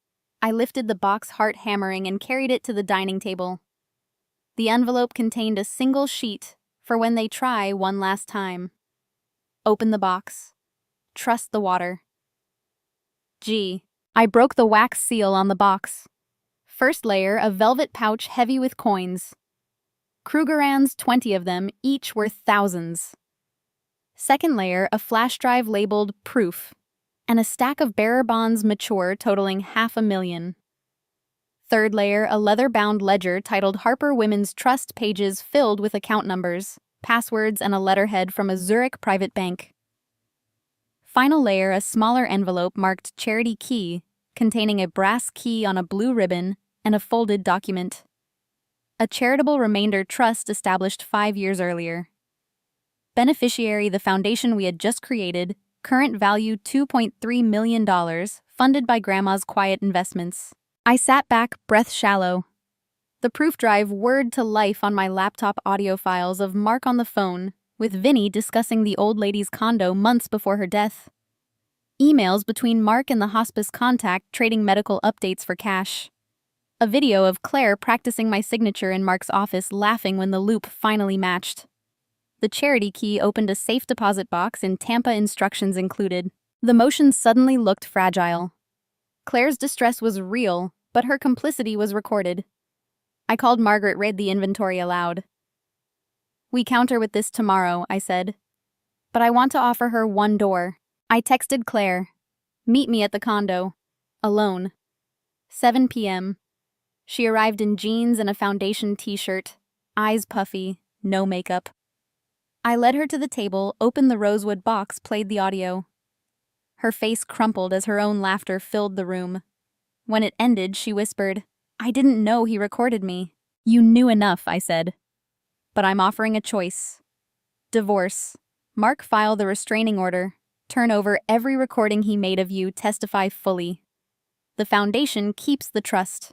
I lifted the box, heart hammering, and carried it to the dining table. The envelope contained a single sheet for when they try one last time. Open the box. Trust the water. I broke the wax seal on the box. First layer, a velvet pouch heavy with coins. Krugerrands, 20 of them, each worth thousands. Second layer, a flash drive labeled Proof, and a stack of bearer bonds mature totaling $500,000. Third layer, a leather-bound ledger titled Harper Women's Trust, pages filled with account numbers, passwords, and a letterhead from a Zurich private bank. Final layer, a smaller envelope marked Charity Key, containing a brass key on a blue ribbon and a folded document. A charitable remainder trust established 5 years earlier. Beneficiary, the foundation we had just created, current value $2.3 million, funded by Grandma's quiet investments. I sat back, breath shallow. The proof drive whirred to life on my laptop, audio files of Mark on the phone, with Vinny discussing the old lady's condo months before her death. Emails between Mark and the hospice contact trading medical updates for cash. A video of Claire practicing my signature in Mark's office, laughing when the loop finally matched. The Charity Key opened a safe deposit box in Tampa, instructions included. The motion suddenly looked fragile. Claire's distress was real, but her complicity was recorded. I called Margaret, read the inventory aloud. "We counter with this tomorrow," I said. "But I want to offer her one door." I texted Claire. "Meet me at the condo. Alone. 7 p.m. She arrived in jeans and a foundation t-shirt, eyes puffy, no makeup. I led her to the table, opened the rosewood box, played the audio. Her face crumpled as her own laughter filled the room. When it ended, she whispered, "I didn't know he recorded me." "You knew enough," I said. "But I'm offering a choice. Divorce. Mark file the restraining order. Turn over every recording he made of you, testify fully. The foundation keeps the trust.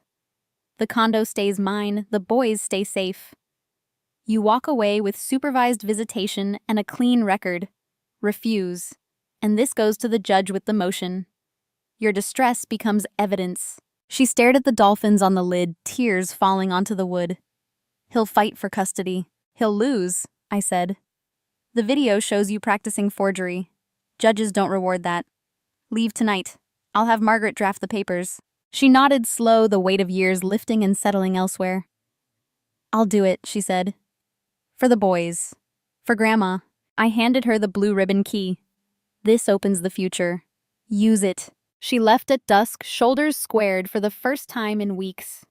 The condo stays mine, the boys stay safe. You walk away with supervised visitation and a clean record. Refuse. And this goes to the judge with the motion. Your distress becomes evidence." She stared at the dolphins on the lid, tears falling onto the wood. "He'll fight for custody. He'll lose," I said. "The video shows you practicing forgery. Judges don't reward that. Leave tonight. I'll have Margaret draft the papers." She nodded, slow, the weight of years lifting and settling elsewhere. "I'll do it," she said. "For the boys. For Grandma." I handed her the blue ribbon key. "This opens the future. Use it." She left at dusk, shoulders squared for the first time in weeks.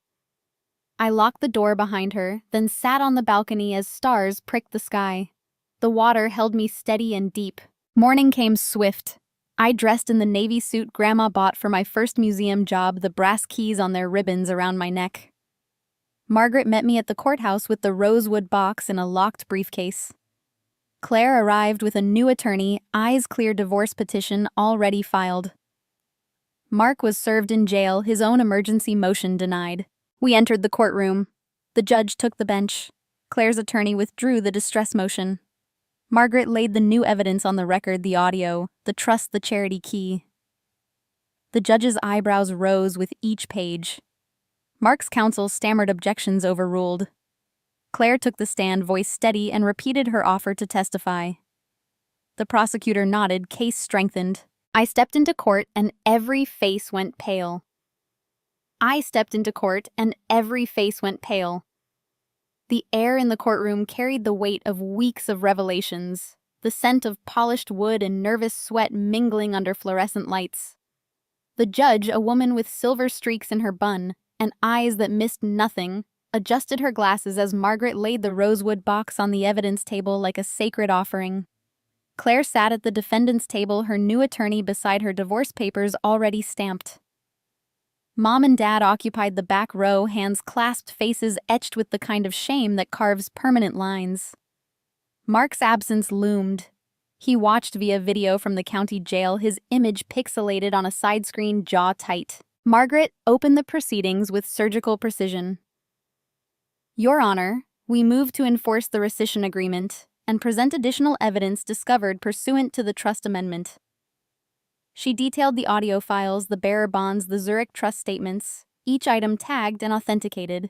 I locked the door behind her, then sat on the balcony as stars pricked the sky. The water held me steady and deep. Morning came swift. I dressed in the navy suit Grandma bought for my first museum job, the brass keys on their ribbons around my neck. Margaret met me at the courthouse with the rosewood box in a locked briefcase. Claire arrived with a new attorney, eyes clear, divorce petition already filed. Mark was served in jail, his own emergency motion denied. We entered the courtroom. The judge took the bench. Claire's attorney withdrew the distress motion. Margaret laid the new evidence on the record, the audio, the trust, the Charity Key. The judge's eyebrows rose with each page. Mark's counsel stammered objections overruled. Claire took the stand, voice steady, and repeated her offer to testify. The prosecutor nodded, case strengthened. I stepped into court and every face went pale. The air in the courtroom carried the weight of weeks of revelations, the scent of polished wood and nervous sweat mingling under fluorescent lights. The judge, a woman with silver streaks in her bun and eyes that missed nothing, adjusted her glasses as Margaret laid the rosewood box on the evidence table like a sacred offering. Claire sat at the defendant's table, her new attorney beside her, divorce papers already stamped. Mom and Dad occupied the back row, hands clasped, faces etched with the kind of shame that carves permanent lines. Mark's absence loomed. He watched via video from the county jail, his image pixelated on a side screen, jaw tight. Margaret opened the proceedings with surgical precision. Your Honor, we move to enforce the rescission agreement and present additional evidence discovered pursuant to the trust amendment. She detailed the audio files, the bearer bonds, the Zurich trust statements, each item tagged and authenticated.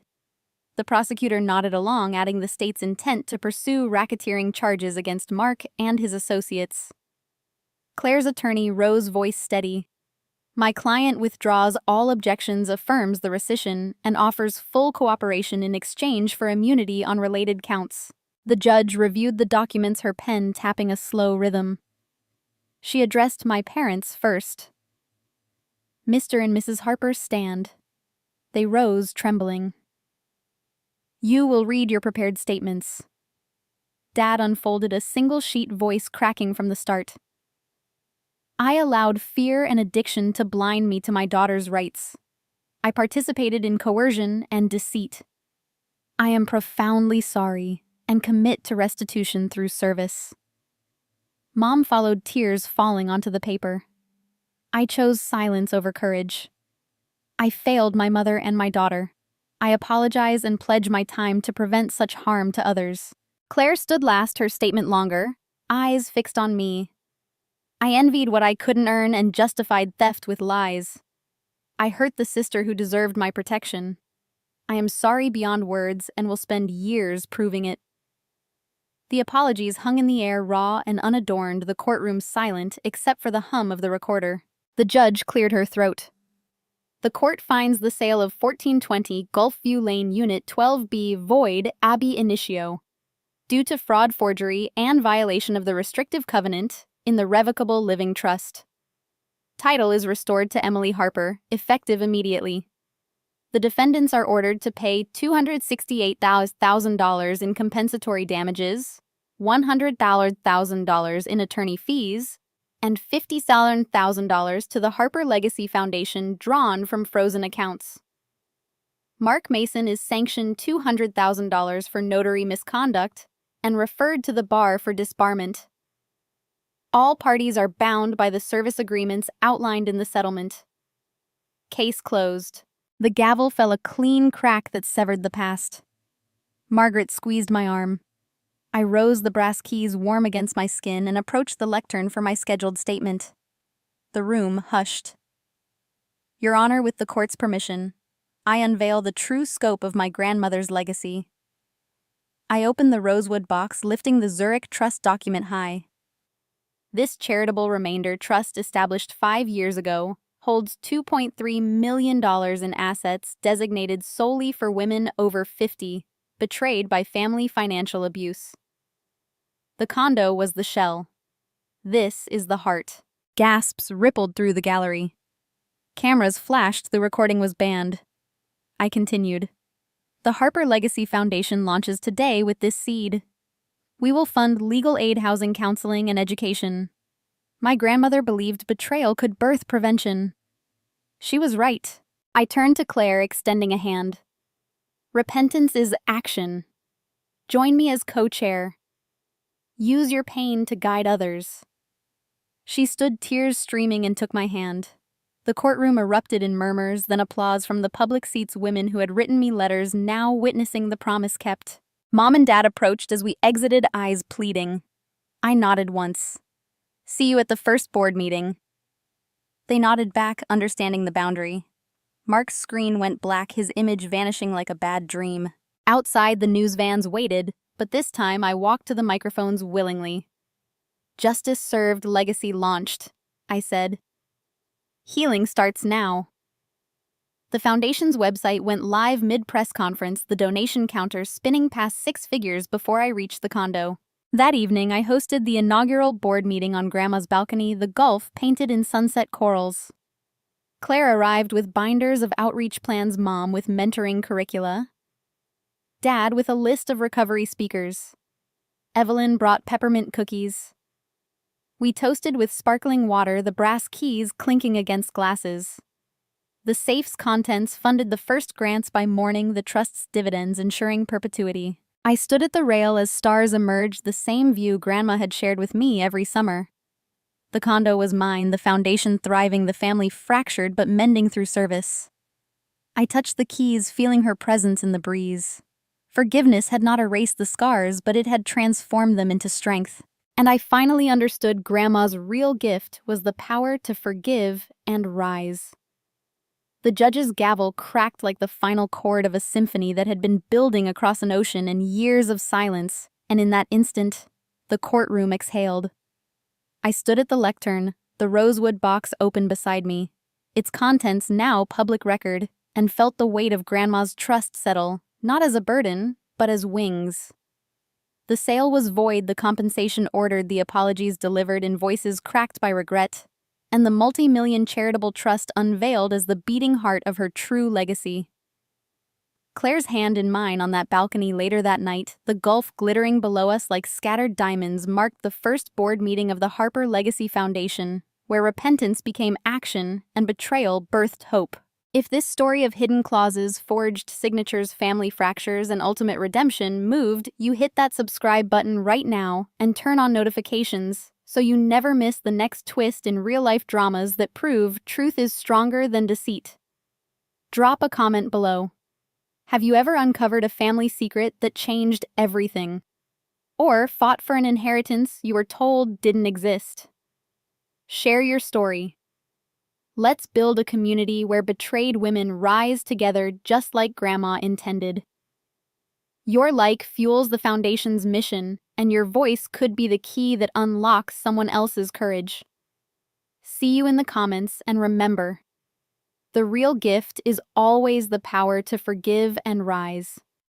The prosecutor nodded along, adding the state's intent to pursue racketeering charges against Mark and his associates. Claire's attorney, Rose, voice steady. My client withdraws all objections, affirms the rescission, and offers full cooperation in exchange for immunity on related counts. The judge reviewed the documents, her pen tapping a slow rhythm. She addressed my parents first. Mr. and Mrs. Harper, stand. They rose, trembling. You will read your prepared statements. Dad unfolded a single-sheet, voice cracking from the start. I allowed fear and addiction to blind me to my daughter's rights. I participated in coercion and deceit. I am profoundly sorry and commit to restitution through service. Mom followed, tears falling onto the paper. I chose silence over courage. I failed my mother and my daughter. I apologize and pledge my time to prevent such harm to others. Claire stood last, her statement longer, eyes fixed on me. I envied what I couldn't earn and justified theft with lies. I hurt the sister who deserved my protection. I am sorry beyond words and will spend years proving it. The apologies hung in the air, raw and unadorned, the courtroom silent except for the hum of the recorder. The judge cleared her throat. The court finds the sale of 1420 Gulfview Lane Unit 12B void ab initio, due to fraud, forgery, and violation of the restrictive covenant in the Revocable Living Trust. Title is restored to Emily Harper, effective immediately. The defendants are ordered to pay $268,000 in compensatory damages, $100,000 in attorney fees, and $50,000 to the Harper Legacy Foundation drawn from frozen accounts. Mark Mason is sanctioned $200,000 for notary misconduct and referred to the bar for disbarment. All parties are bound by the service agreements outlined in the settlement. Case closed. The gavel fell, a clean crack that severed the past. Margaret squeezed my arm. I rose, the brass keys warm against my skin, and approached the lectern for my scheduled statement. The room hushed. Your Honor, with the court's permission, I unveil the true scope of my grandmother's legacy. I opened the rosewood box, lifting the Zurich Trust document high. This charitable remainder trust, established 5 years ago, holds $2.3 million in assets designated solely for women over 50, betrayed by family financial abuse. The condo was the shell. This is the heart. Gasps rippled through the gallery. Cameras flashed, the recording was banned. I continued. The Harper Legacy Foundation launches today with this seed. We will fund legal aid, housing, counseling, and education. My grandmother believed betrayal could birth prevention. She was right. I turned to Claire, extending a hand. Repentance is action. Join me as co-chair. Use your pain to guide others. She stood, tears streaming, and took my hand. The courtroom erupted in murmurs, then applause from the public seats. Women who had written me letters now witnessing the promise kept. Mom and Dad approached as we exited, eyes pleading. I nodded once. See you at the first board meeting. They nodded back, understanding the boundary. Mark's screen went black, his image vanishing like a bad dream. Outside, the news vans waited, but this time I walked to the microphones willingly. Justice served, legacy launched, I said. Healing starts now. The foundation's website went live mid-press conference, the donation counter spinning past 6 figures before I reached the condo. That evening, I hosted the inaugural board meeting on Grandma's balcony, the Gulf painted in sunset corals. Claire arrived with binders of outreach plans, Mom with mentoring curricula, Dad with a list of recovery speakers. Evelyn brought peppermint cookies. We toasted with sparkling water, the brass keys clinking against glasses. The safe's contents funded the first grants by mourning the trust's dividends, ensuring perpetuity. I stood at the rail as stars emerged, the same view Grandma had shared with me every summer. The condo was mine, the foundation thriving, the family fractured but mending through service. I touched the keys, feeling her presence in the breeze. Forgiveness had not erased the scars, but it had transformed them into strength. And I finally understood Grandma's real gift was the power to forgive and rise. The judge's gavel cracked like the final chord of a symphony that had been building across an ocean in years of silence, and in that instant, the courtroom exhaled. I stood at the lectern, the rosewood box open beside me, its contents now public record, and felt the weight of Grandma's trust settle, not as a burden, but as wings. The sale was void, the compensation ordered, the apologies delivered in voices cracked by regret, and the multi-million charitable trust unveiled as the beating heart of her true legacy. Claire's hand in mine on that balcony later that night, the gulf glittering below us like scattered diamonds, marked the first board meeting of the Harper Legacy Foundation, where repentance became action and betrayal birthed hope. If this story of hidden clauses, forged signatures, family fractures, and ultimate redemption moved, you hit that subscribe button right now and turn on notifications so you never miss the next twist in real-life dramas that prove truth is stronger than deceit. Drop a comment below. Have you ever uncovered a family secret that changed everything? Or fought for an inheritance you were told didn't exist? Share your story. Let's build a community where betrayed women rise together just like Grandma intended. Your like fuels the Foundation's mission, and your voice could be the key that unlocks someone else's courage. See you in the comments, and remember, the real gift is always the power to forgive and rise.